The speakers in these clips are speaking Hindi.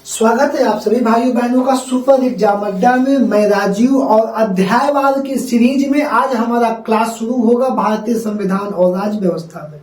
स्वागत है आप सभी भाइयों बहनों का सुपर एग्जाम अड्डा में। मैं राजीव और अध्यायवाद की सीरीज में आज हमारा क्लास शुरू होगा भारतीय संविधान और राज्य व्यवस्था में।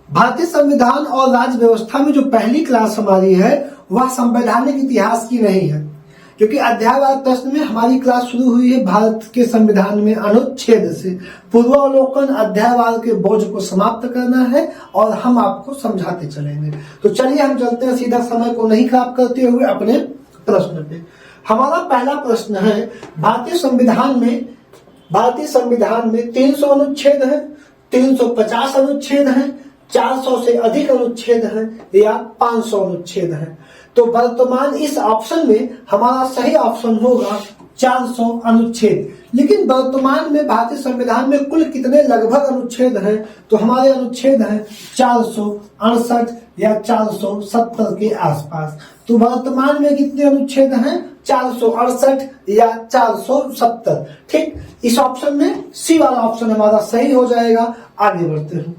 भारतीय संविधान और राज्य व्यवस्था में जो पहली क्लास हमारी है वह संवैधानिक इतिहास की नहीं है, क्योंकि अध्यायवाद प्रश्न में हमारी क्लास शुरू हुई है भारत के संविधान में अनुच्छेद से। पूर्वावलोकन अध्यायवाद के बोझ को समाप्त करना है और हम आपको समझाते चलेंगे। तो चलिए हम चलते हैं सीधा, समय को नहीं खराब करते हुए अपने प्रश्न पे। हमारा पहला प्रश्न है, भारतीय संविधान में 300 अनुच्छेद है, 350 अनुच्छेद है, 400 से अधिक अनुच्छेद है या 500 अनुच्छेद है। तो वर्तमान इस ऑप्शन में हमारा सही ऑप्शन होगा 400 अनुच्छेद। लेकिन वर्तमान में भारतीय संविधान में कुल कितने लगभग अनुच्छेद हैं? तो हमारे अनुच्छेद हैं 468 या 470 के आसपास। तो वर्तमान में कितने अनुच्छेद हैं? 468 या 470। ठीक, इस ऑप्शन में सी वाला ऑप्शन हमारा सही हो जाएगा। आगे बढ़ते हैं।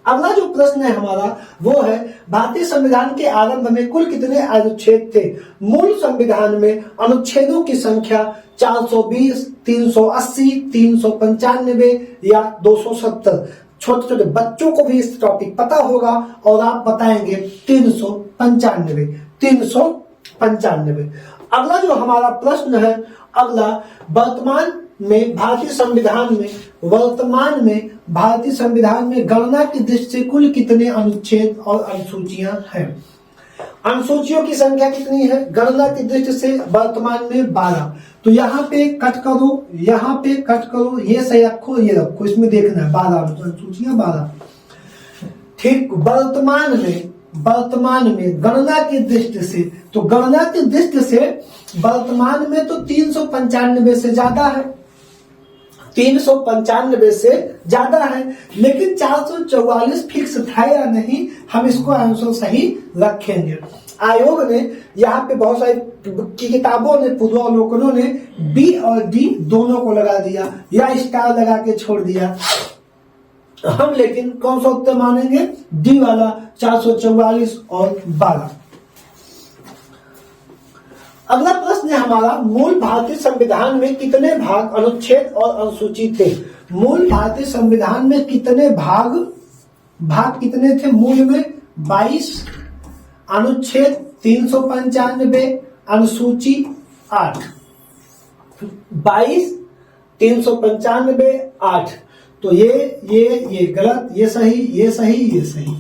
अगला जो प्रश्न है हमारा वो है, भारतीय संविधान के आरंभ में कुल कितने अनुच्छेद थे? मूल संविधान में अनुच्छेदों की संख्या 420, 380, 395 या 270। छोटे छोटे बच्चों को भी इस टॉपिक पता होगा और आप बताएंगे 395। अगला जो हमारा प्रश्न है, अगला वर्तमान में भारतीय संविधान में गणना की दृष्टि से कुल कितने अनुच्छेद और अनुसूचियां हैं? अनुसूचियों की संख्या कितनी है गणना की दृष्टि से? वर्तमान में 12। तो यहाँ पे कट करो, यहाँ पे कट करो, ये सही रखो, ये रखो, इसमें देखना है 12 अनुसूचियां 12। ठीक, वर्तमान में गणना की दृष्टि से, तो गणना की दृष्टि से वर्तमान में तो 395 से ज्यादा है, 395 से ज्यादा है। लेकिन 444 फिक्स था या नहीं, हम इसको आंसर सही रखेंगे। आयोग ने यहाँ पे बहुत सारी किताबों ने, पूर्वावलोकनों ने बी और डी दोनों को लगा दिया या स्टार लगा के छोड़ दिया। हम लेकिन कौन सा उत्तर मानेंगे? डी वाला, 444 और 12। अगला प्रश्न है हमारा, मूल भारतीय संविधान में कितने भाग, अनुच्छेद और अनुसूची थे? मूल भारतीय संविधान में कितने भाग कितने थे? मूल में 22, अनुच्छेद 395, अनुसूची 8। 22, 395, 8। तो ये गलत, ये सही।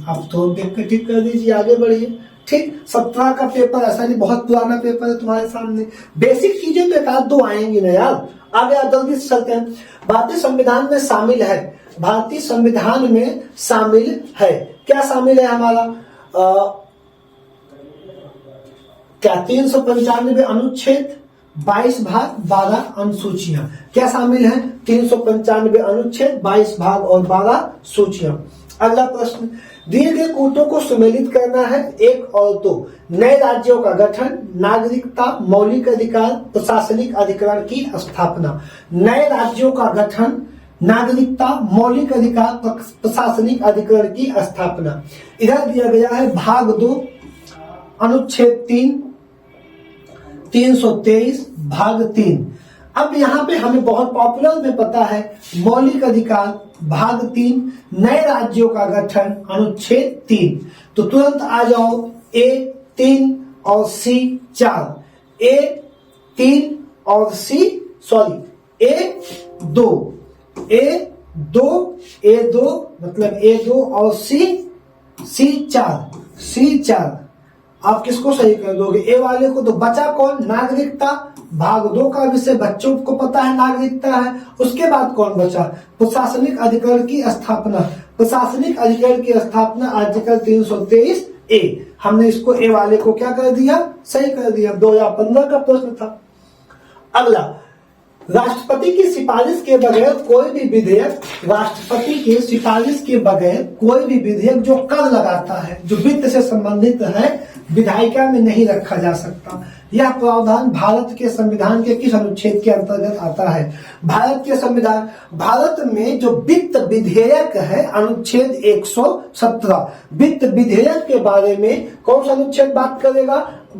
आप तो देख कर ठीक कर दीजिए, आगे बढ़िए। ठीक, 17 का पेपर ऐसा नहीं, बहुत पुराना पेपर है तुम्हारे सामने। बेसिक चीजें तो एक आध दो आएंगी ना यार। आगे आप जल्दी से चलते हैं। भारतीय संविधान में शामिल है, भारतीय संविधान में शामिल है, क्या शामिल है हमारा? क्या 395 अनुच्छेद, 22 भाग, 12 अनुसूचियां, क्या शामिल है? 395 अनुच्छेद, 22 भाग और 12 सूचियां। अगला प्रश्न, दिए गए कूटों को सुमेलित करना है, 1 और 2। नए राज्यों का गठन, नागरिकता, मौलिक अधिकार, प्रशासनिक अधिकरण की स्थापना। नए राज्यों का गठन, नागरिकता, मौलिक अधिकार, प्रशासनिक अधिकरण की स्थापना। इधर दिया गया है भाग 2, अनुच्छेद 3, 323, भाग 3। अब यहाँ पे हमें बहुत पॉपुलर में पता है, मौलिक अधिकार भाग 3, नए राज्यों का गठन अनुच्छेद 3। तो तुरंत आ जाओ A 3 और C 4, A 3 और C A 2 मतलब A 2 और C 4। आप किसको सही कर दोगे? ए वाले को। तो बचा कौन? नागरिकता। भाग 2 का विषय बच्चों को पता है, नागरिकता है। उसके बाद कौन बचा? प्रशासनिक अधिकरण की स्थापना। प्रशासनिक अधिकरण की स्थापना आर्टिकल 323 ए। हमने इसको ए वाले को क्या कर दिया? सही कर दिया। 2015 का प्रश्न था। अगला, राष्ट्रपति की सिफारिश के बगैर कोई भी विधेयक, राष्ट्रपति की सिफारिश के बगैर कोई भी विधेयक जो कर लगाता है, जो वित्त से संबंधित है, विधायिका में नहीं रखा जा सकता। यह प्रावधान भारत के संविधान के किस अनुच्छेद के अंतर्गत आता है? भारत के संविधान, भारत में जो वित्त विधेयक है अनुच्छेद 117। वित्त विधेयक के बारे में कौन सा अनुच्छेद बात करेगा?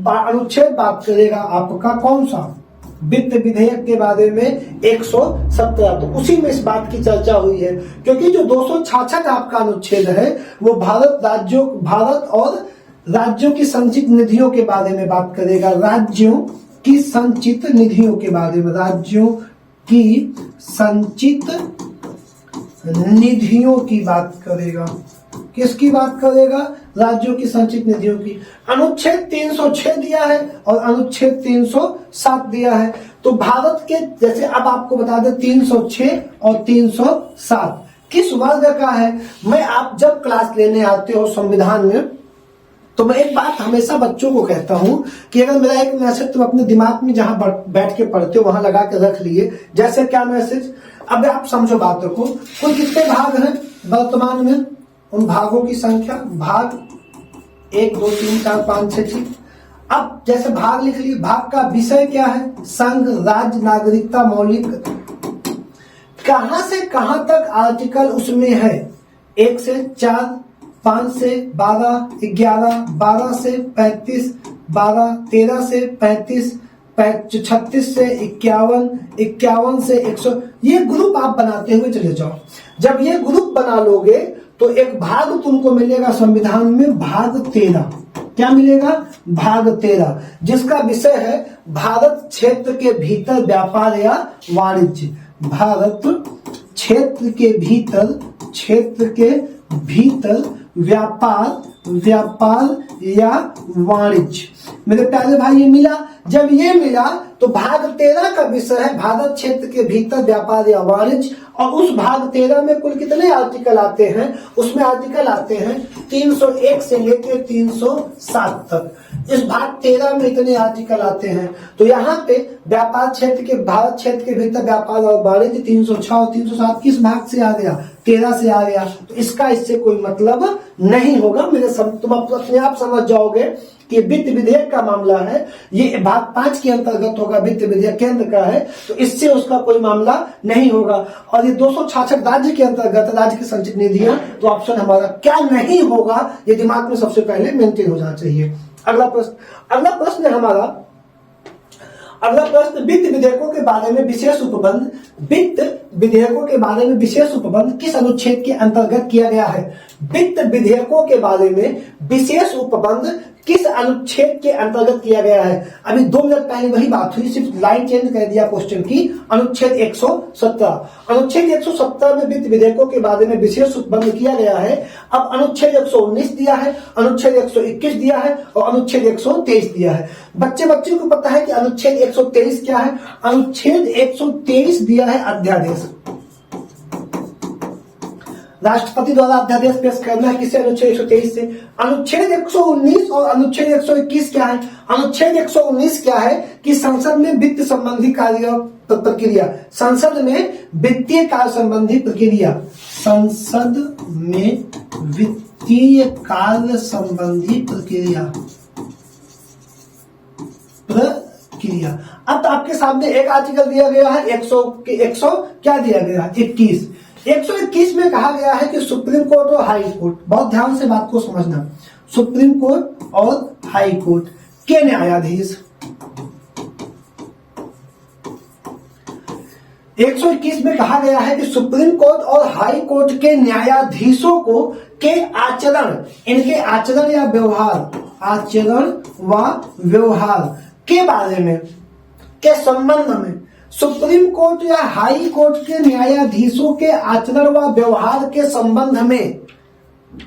अनुच्छेद बात करेगा आपका कौन सा? वित्त विधेयक के बारे में 117। तो उसी में इस बात की चर्चा हुई है, क्योंकि जो 266 आपका अनुच्छेद है वो भारत और राज्यों की संचित निधियों के बारे में बात करेगा। राज्यों की संचित निधियों के बारे में, राज्यों की संचित निधियों की बात करेगा। किसकी बात करेगा? राज्यों की संचित निधियों की। अनुच्छेद 306 दिया है और अनुच्छेद 307 दिया है। तो भारत के, जैसे अब आपको बता दें, 306 और 307 किस वर्ग का है? मैं, आप जब क्लास लेने आते हो संविधान में, तो मैं एक बात हमेशा बच्चों को कहता हूं कि अगर मेरा एक मैसेज तुम अपने दिमाग में जहां बैठ के पढ़ते हो वहां लगा के रख लिए। जैसे क्या मैसेज? अब आप समझो बातों को। कुल कितने भाग हैं वर्तमान में? उन भागों की संख्या, भाग 1 2 3 4 5 6 ठीक। अब जैसे भाग लिख लिए, भाग का विषय क्या है? संघ, राज्य, नागरिकता, मौलिक। कहां से कहां तक आर्टिकल उसमें है? 1 से 4, 5 से 12, 11, 12 से 35, 12, 13 से 35, 36 से 51, 51 से 100। ये ग्रुप आप बनाते हुए चले जाओ। जब ये ग्रुप बना लोगे तो एक भाग तुमको मिलेगा संविधान में, भाग 13। क्या मिलेगा? भाग 13, जिसका विषय है भारत क्षेत्र के भीतर व्यापार या वाणिज्य। भारत क्षेत्र के भीतर व्यापार या वाणिज्य। मेरे प्यारे भाई, ये मिला। जब ये मिला तो भाग 13 का विषय है भारत क्षेत्र के भीतर व्यापार या वाणिज्य। और उस भाग 13 में कुल कितने आर्टिकल आते हैं? उसमें आर्टिकल आते हैं 301 से लेकर 307 तक। इस भाग 13 में इतने आर्टिकल आते हैं। तो यहाँ पे व्यापार क्षेत्र के, भारत क्षेत्र के भीतर व्यापार और वाणिज्य 306 और 307 किस भाग से आ गया? 13 से आ गया। तो इसका इससे कोई मतलब नहीं होगा। तुम अपने आप समझ जाओगे कि वित्त विधेयक का मामला है, ये भाग 5 के अंतर्गत होगा, वित्त विधेयक केंद्र का है, तो इससे उसका कोई मामला नहीं होगा। और ये 266 राज्य के अंतर्गत, राज्य की संचित निधियां, तो ऑप्शन हमारा क्या नहीं होगा, ये दिमाग में सबसे पहले मेंटेन हो जाना चाहिए। अगला प्रश्न है हमारा, अगला प्रश्न, वित्त विधेयकों के बारे में विशेष उपबंध, वित्त विधेयकों के बारे में विशेष उपबंध किस अनुच्छेद के अंतर्गत किया गया है? वित्त विधेयकों के बारे में विशेष उपबंध किस अनुच्छेद के अंतर्गत किया गया है? अभी 2 मिनट पहले वही बात हुई, सिर्फ लाइन चेंज कर दिया क्वेश्चन की। अनुच्छेद 117, अनुच्छेद 117 में वित्त विधेयकों के बारे में विशेष उपबंध किया गया है। अब अनुच्छेद 119 दिया है, अनुच्छेद 121 दिया है और अनुच्छेद 123 दिया है। बच्चे को पता है कि अनुच्छेद 123 क्या है? अनुच्छेद 123 दिया है अध्यादेश। राष्ट्रपति द्वारा अध्यादेश पेश करना है किसे? अनुच्छेद 123 से। अनुच्छेद 119 और अनुच्छेद 121 क्या है? अनुच्छेद 119 क्या है कि संसद में वित्त संबंधी कार्य प्रक्रिया, संसद में वित्तीय कार्य संबंधी प्रक्रिया, संसद में वित्तीय कार्य संबंधी प्रक्रिया। अब तो आपके सामने एक आर्टिकल दिया गया है 100 क्या दिया गया? 21। 121 में कहा गया है कि सुप्रीम कोर्ट और हाई कोर्ट, बहुत ध्यान से बात को समझना, सुप्रीम कोर्ट और हाई कोर्ट के न्यायाधीश, 121 में कहा गया है कि सुप्रीम कोर्ट और हाई कोर्ट के न्यायाधीशों को के आचरण, इनके आचरण या व्यवहार, आचरण व व्यवहार के बारे में, के संबंध में, सुप्रीम कोर्ट या हाई कोर्ट के न्यायाधीशों के आचरण व व्यवहार के संबंध में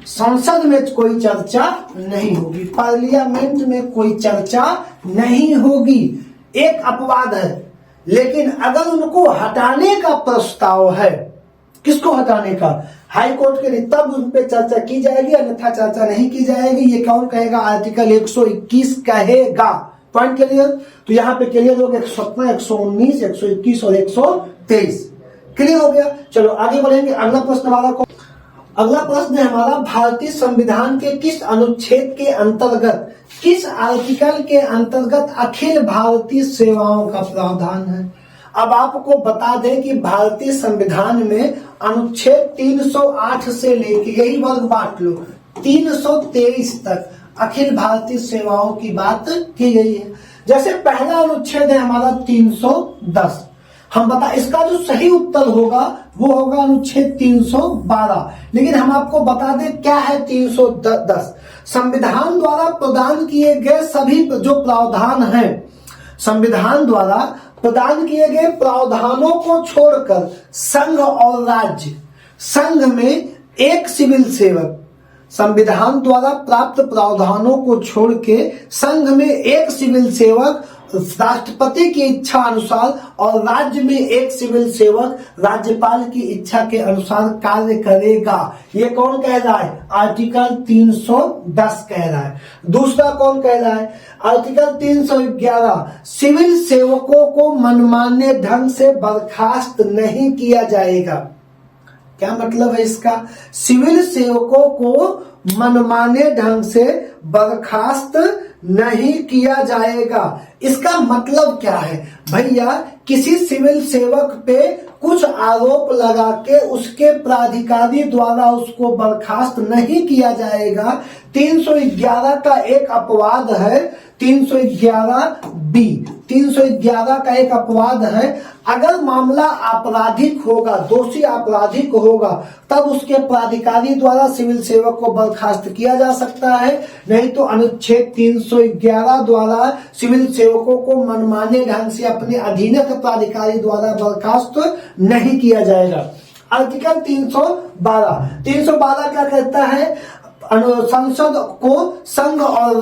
संसद में कोई चर्चा नहीं होगी, पार्लियामेंट में कोई चर्चा नहीं होगी। एक अपवाद है, लेकिन अगर उनको हटाने का प्रस्ताव है, किसको हटाने का? हाई कोर्ट के लिए, तब उन पर चर्चा की जाएगी, अन्यथा चर्चा नहीं की जाएगी। ये कौन कहेगा? आर्टिकल 121 कहेगा। Point clear? तो यहाँ पे क्लियर हो गया 117, 119, 121 और 123। क्लियर हो गया? चलो आगे बढ़ेंगे। अगला प्रश्न हमारा अगला प्रश्न है हमारा, भारतीय संविधान के किस अनुच्छेद के अंतर्गत, किस आर्टिकल के अंतर्गत अखिल भारतीय सेवाओं का प्रावधान है? अब आपको बता दें कि भारतीय संविधान में अनुच्छेद 308 से लेके, यही वर्ग बांट लो, 323 तक अखिल भारतीय सेवाओं की बात की गई है। जैसे पहला अनुच्छेद है हमारा 310, हम बता, इसका जो सही उत्तर होगा वो होगा अनुच्छेद 312। लेकिन हम आपको बता दें क्या है 310। संविधान द्वारा प्रदान किए गए सभी जो प्रावधान हैं, संविधान द्वारा प्रदान किए गए प्रावधानों को छोड़कर संघ और राज्य, संघ में एक सिविल सेवक, संविधान द्वारा प्राप्त प्रावधानों को छोड़ के संघ में एक सिविल सेवक राष्ट्रपति की इच्छा अनुसार और राज्य में एक सिविल सेवक राज्यपाल की इच्छा के अनुसार कार्य करेगा। ये कौन कह रहा है? आर्टिकल 310 कह रहा है। दूसरा कौन कह रहा है? आर्टिकल 311, सिविल सेवकों को मनमाने ढंग से बर्खास्त नहीं किया जाएगा। क्या मतलब है इसका? सिविल सेवकों को मनमाने ढंग से बर्खास्त नहीं किया जाएगा। इसका मतलब क्या है भैया? किसी सिविल सेवक पे कुछ आरोप लगा के उसके प्राधिकारी द्वारा उसको बर्खास्त नहीं किया जाएगा। 311 का एक अपवाद है, 311B, 311 का एक अपवाद है। अगर मामला आपराधिक होगा, दोषी आपराधिक होगा, तब उसके प्राधिकारी द्वारा सिविल सेवक को बर्खास्त किया जा सकता है। नहीं तो अनुच्छेद 311 द्वारा सिविल सेवकों को मनमाने ढंग से अपने अधीनस्थ प्राधिकारी द्वारा बर्खास्त नहीं किया जाएगा। आर्टिकल 312, 312 क्या कहता है? संसद को संघ और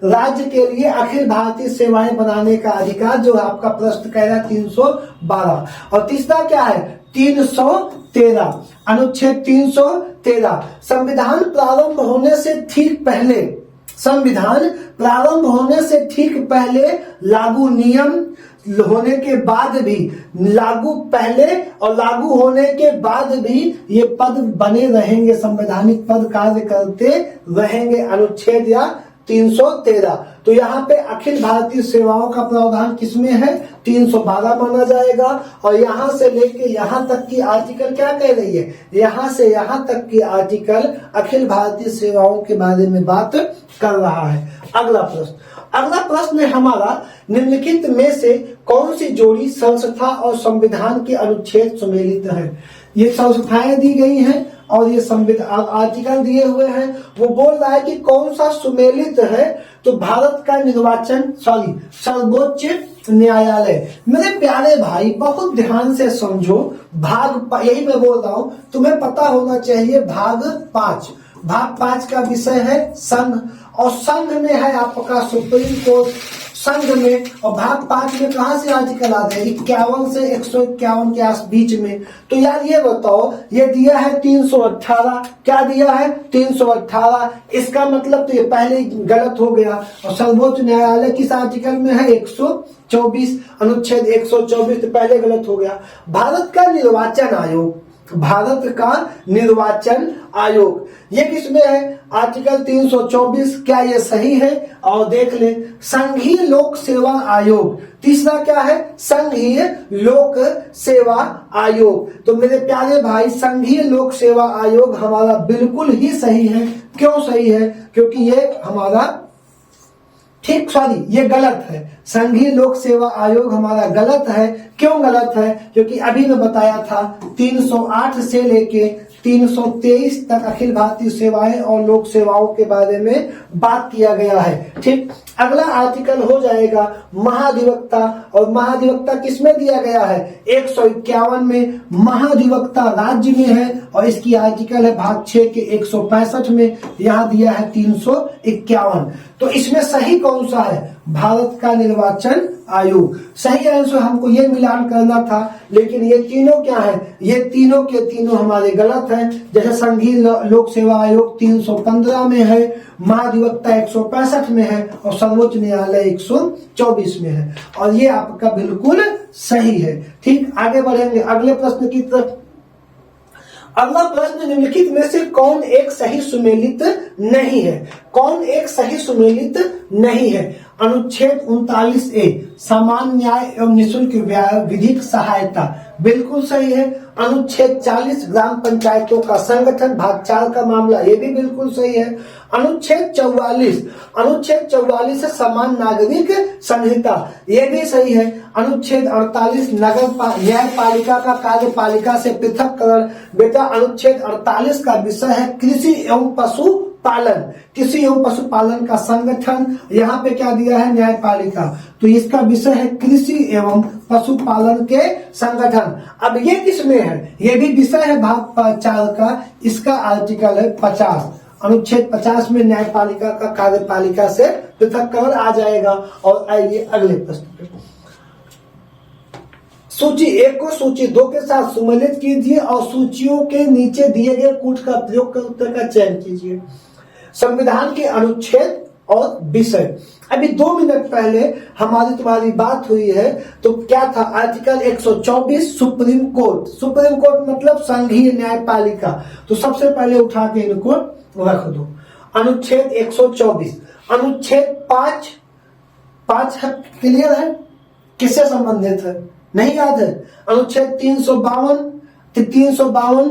राज्य के लिए अखिल भारतीय सेवाएं बनाने का अधिकार, जो आपका प्रश्न कह रहा है 312। और तीसरा क्या है? 313, अनुच्छेद 313, संविधान प्रारंभ होने से ठीक पहले, संविधान प्रारंभ होने से ठीक पहले लागू नियम होने के बाद भी, लागू पहले और लागू होने के बाद भी ये पद बने रहेंगे, संवैधानिक पद कार्य करते रहेंगे। अनुच्छेद या 313। तो यहाँ पे अखिल भारतीय सेवाओं का प्रावधान किसमें है? 312 माना जाएगा। और यहाँ से लेके यहाँ तक की आर्टिकल क्या कह रही है? यहाँ से यहाँ तक की आर्टिकल अखिल भारतीय सेवाओं के बारे में बात कर रहा है। अगला प्रश्न है हमारा, निम्नलिखित में से कौन सी जोड़ी संस्था और संविधान के अनुच्छेद सुमेलित है? ये संस्थाएं दी गई हैं और ये संविधान आर्टिकल दिए हुए हैं। वो बोल रहा है कि कौन सा सुमेलित है? तो भारत का सर्वोच्च न्यायालय। मेरे प्यारे भाई बहुत ध्यान से समझो, यही मैं बोल रहा हूं, तुम्हें पता होना चाहिए। भाग 5 का विषय है संघ, और संघ में है आपका सुप्रीम कोर्ट, संघ में। और भाग 5 में कहां से आर्टिकल आते हैं? 51 से 151 के आस बीच में। तो यार ये बताओ, ये दिया है 318, क्या दिया है? 318। इसका मतलब तो ये पहले गलत हो गया। और सर्वोच्च न्यायालय किस आर्टिकल में है? 124, अनुच्छेद 124, तो पहले गलत हो गया। भारत का निर्वाचन आयोग ये किसमें है? आर्टिकल 324। क्या ये सही है? और देख ले, संघीय लोक सेवा आयोग। तीसरा क्या है? संघीय लोक सेवा आयोग। तो मेरे प्यारे भाई, संघीय लोक सेवा आयोग हमारा बिल्कुल ही सही है। क्यों सही है? क्योंकि ये हमारा ये गलत है। संघीय लोक सेवा आयोग हमारा गलत है। क्यों गलत है? क्योंकि अभी मैं बताया था 308 से लेके 323 तक अखिल भारतीय सेवाएं और लोक सेवाओं के बारे में बात किया गया है। ठीक, अगला आर्टिकल हो जाएगा महाधिवक्ता। और महाधिवक्ता किसमें दिया गया है? 151 में। महाधिवक्ता राज्य में है और इसकी आर्टिकल है भाग 6 के 165 में। यहाँ दिया है 351। तो इसमें सही कौन सा है? भारत का निर्वाचन आयोग। सही आंसर हमको ये मिलान करना था, लेकिन ये तीनों क्या है, ये तीनों के तीनों हमारे गलत हैं। जैसे संघीय लोक सेवा आयोग 315 में है, महाधिवक्ता 165 में है और सर्वोच्च न्यायालय 124 में है, और ये आपका बिल्कुल सही है। ठीक, आगे बढ़ेंगे अगले प्रश्न की तरफ। अगला प्रश्न, निम्नलिखित में से कौन एक सही सुमेलित नहीं है? कौन एक सही सुमेलित नहीं है? अनुच्छेद 39A सामान्य न्याय एवं निःशुल्क विधिक सहायता, बिल्कुल सही है। अनुच्छेद 40 ग्राम पंचायतों का संगठन, भाग 4 का मामला, ये भी बिल्कुल सही है। अनुच्छेद 44 समान नागरिक संहिता, ये भी सही है। अनुच्छेद 48 न्यायपालिका का कार्यपालिका से पृथककरण। बेटा अनुच्छेद 48 का विषय है कृषि एवं पशुपालन, कृषि एवं पशुपालन का संगठन, यहाँ पे क्या दिया है, न्यायपालिका, तो इसका विषय है कृषि एवं पशुपालन के संगठन। अब ये किसमें है, ये भी विषय है भाग 4 का, इसका आर्टिकल है 50, अनुच्छेद 50 में न्यायपालिका का कार्यपालिका से पृथककरण आ जाएगा। और आइए अगले प्रश्न पे। सूची 1 को सूची 2 के साथ सुमेलित कीजिए और सूचियों के नीचे दिए गए कूट का प्रयोग कर उत्तर का चयन कीजिए। संविधान के अनुच्छेद और विषय। अभी 2 मिनट पहले हमारी तुम्हारी बात हुई है, तो क्या था, article 124 supreme court. Supreme court मतलब संघीय न्यायपालिका, तो सबसे पहले उठा के इनको रख दो। अनुच्छेद 124, अनुच्छेद 5 है, क्लियर है, किससे संबंधित है, नहीं याद है? अनुच्छेद 352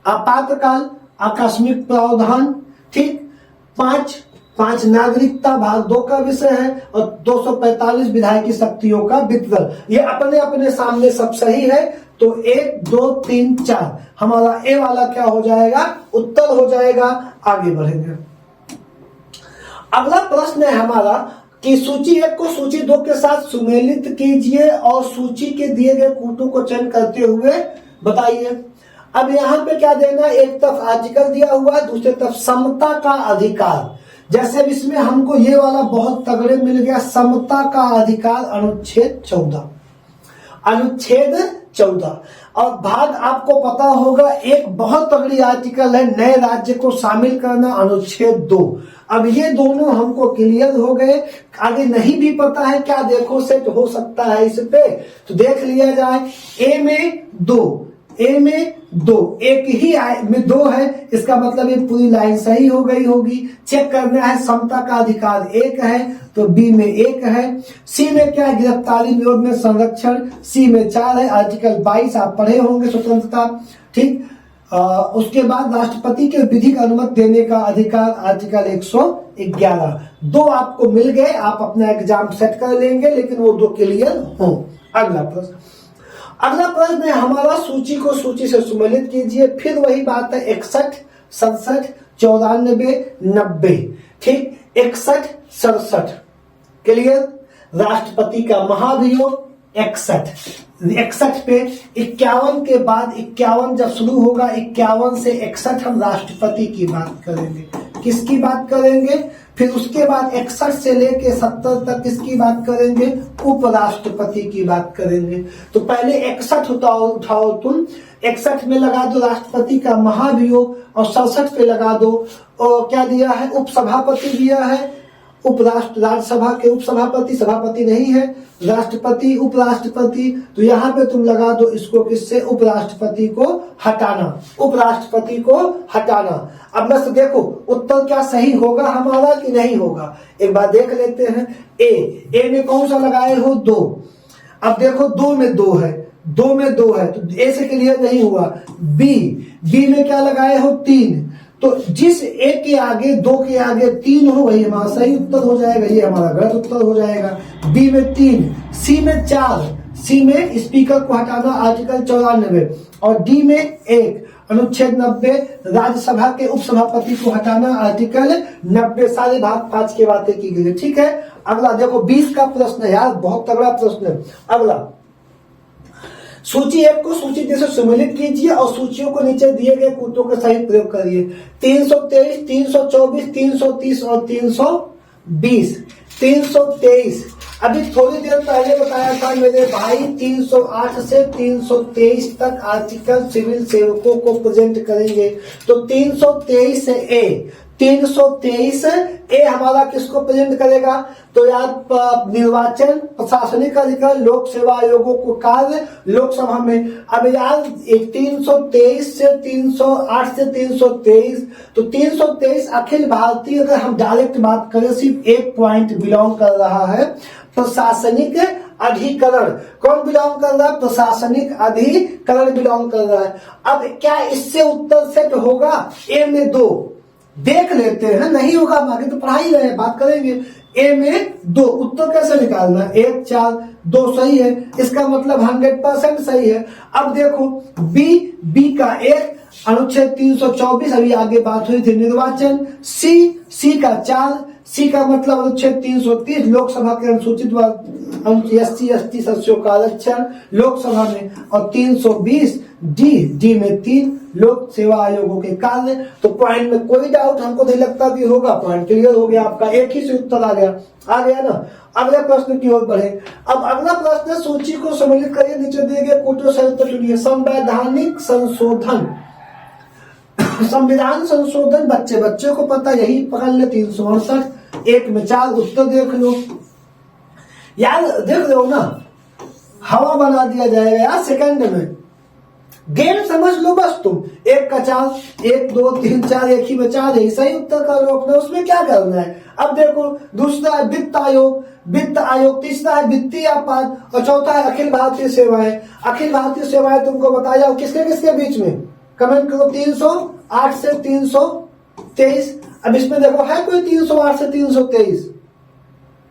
आपातकाल, आकस्मिक प्रावधान, ठीक। 5 नागरिकता, भाग 2 का विषय है, और 245 विधायकी शक्तियों का वितरण। ये अपने अपने सामने सब सही है, तो 1 2 3 4 हमारा ए वाला क्या हो जाएगा, उत्तर हो जाएगा। आगे बढ़ेंगे। अगला प्रश्न है हमारा कि सूची 1 को सूची 2 के साथ सुमेलित कीजिए और सूची के दिए गए कूटों को चयन करते हुए बताइए। अब यहाँ पे क्या देना, एक तरफ आर्टिकल दिया हुआ है, दूसरी तरफ समता का अधिकार। जैसे अब इसमें हमको ये वाला बहुत तगड़े मिल गया, समता का अधिकार, अनुच्छेद 14, अनुच्छेद 14। और भाग आपको पता होगा, एक बहुत तगड़ी आर्टिकल है, नए राज्य को शामिल करना, अनुच्छेद 2। अब ये दोनों हमको क्लियर हो गए। आगे नहीं भी पता है क्या, देखो सेट हो सकता है इस पे, तो देख लिया जाए। ए में 2, एक ही में 2 है, इसका मतलब ये पूरी लाइन सही हो गई होगी। चेक करना है, समता का अधिकार 1 है, तो बी में 1 है। सी में क्या है, गिरफ्तारी विरोध में संरक्षण, सी में 4 है। आर्टिकल 22 आप पढ़े होंगे, स्वतंत्रता, ठीक। उसके बाद राष्ट्रपति के विधिक अनुमति देने का अधिकार, आर्टिकल 111। 2 आपको मिल गए, आप अपना एग्जाम सेट कर लेंगे, लेकिन वो 2 क्लियर हो। अगला प्रश्न है हमारा, सूची को सूची से सुमेलित कीजिए। फिर वही बात है, 61, 67, 94, 90, ठीक। 61, 67 क्लियर। राष्ट्रपति का महाभियोग 61 पे 51 के बाद 51 जब शुरू होगा, 51 से 61 हम राष्ट्रपति की बात करेंगे। किसकी बात करेंगे? फिर उसके बाद 61 से लेके 70 तक किसकी बात करेंगे? उपराष्ट्रपति की बात करेंगे। तो पहले 61 उठाओ तुम, 61 में लगा दो राष्ट्रपति का महाभियोग, और 67 पे लगा दो, और क्या दिया है, उपसभापति दिया है, राज्यसभा के उपसभापति, सभापति नहीं है, राष्ट्रपति, उपराष्ट्रपति। तो यहाँ पे तुम लगा दो इसको, किससे, उपराष्ट्रपति को हटाना, उपराष्ट्रपति को हटाना। अब बस देखो उत्तर क्या सही होगा हमारा कि नहीं होगा, एक बार देख लेते हैं। ए में कौन सा लगाए हो, 2। अब देखो 2 में 2 है, 2 में 2 है, तो ए से क्लियर नहीं हुआ। बी में क्या लगाए हो, 3। तो जिस ए के आगे 2 के आगे 3 हो, वही हमारा सही उत्तर हो जाएगा, ये हमारा गलत उत्तर हो जाएगा। बी में 3, सी में 4, सी में स्पीकर को हटाना, आर्टिकल 94, और डी में 1, अनुच्छेद 90, राज्यसभा के उपसभापति को हटाना, आर्टिकल 90। सारे भाग 5 की बातें की गई है, ठीक है। अगला देखो 20 का प्रश्न है यार, बहुत तगड़ा प्रश्न है। अगला, सूची 1 को सूची 2 से सुमेलित कीजिए और सूचियों को नीचे दिए गए कूटों का सही प्रयोग करिए। 323, 324, 330 और 332। 20, 323। अभी थोड़ी देर पहले बताया था मेरे भाई 308 से 323 तक आर्टिकल सिविल सेवकों को प्रेजेंट करेंगे। तो 323 से ए, 323 ए हमारा किसको प्रेजेंट करेगा? तो यार निर्वाचन, प्रशासनिक अधिकार, लोक सेवा आयोगों को कार्य लोकसभा में। अब यार 323 से 308 से 323, तो 323 अखिल भारतीय, अगर हम डायरेक्ट बात करें सिर्फ एक पॉइंट बिलोंग कर रहा है, प्रशासनिक अधिकरण। कौन बिलोंग कर रहा है? प्रशासनिक अधिकरण बिलोंग कर रहा है। अब क्या इससे उत्तर सेट होगा? ए में 2 देख लेते हैं, नहीं होगा आगे तो पढ़ाई रहे, बात करेंगे। ए में 2 उत्तर कैसे निकालना? 1, 4, 2 सही है, इसका मतलब 100% सही है। अब देखो बी का 1 अनुच्छेद 324 अभी आगे बात हुई थी निर्वाचन। सी का 4, सी का मतलब अनुच्छेद 330 लोकसभा के अनुसूचित SC ST सदस्यों का आरक्षण लोकसभा में, और 320 डी में 3 लोक सेवा आयोगों के कार्य। तो पॉइंट में कोई डाउट हमको नहीं लगता कि होगा, पॉइंट क्लियर हो गया आपका, एक ही से उत्तर आ गया ना। अगले प्रश्न की ओर बढ़े। अब अगला प्रश्न सूची को सम्मिलित करिए, नीचे दिए गए कोटों से उत्तर चुनिए। संवैधानिक संशोधन, संविधान संशोधन बच्चे को पता, यही पकड़ ले 368, 1 में 4 उत्तर देख लो यार, देख लो ना, हवा बना दिया जाएगा यार सेकंड में। गेम समझ लो बस तुम, 1 का 4, 1 2 3 4, एक ही में 4 है, सही उत्तर कर लो अपने, उसमें क्या करना है। अब देखो दूसरा है वित्त आयोग, तीसरा है वित्तीय आपात, और चौथा है अखिल भारतीय सेवाएं। अखिल भारतीय सेवाएं तुमको बताया किसके किसके बीच में, कमेंट करो। 308 से 323। अब इसमें देखो है कोई 308 से 323,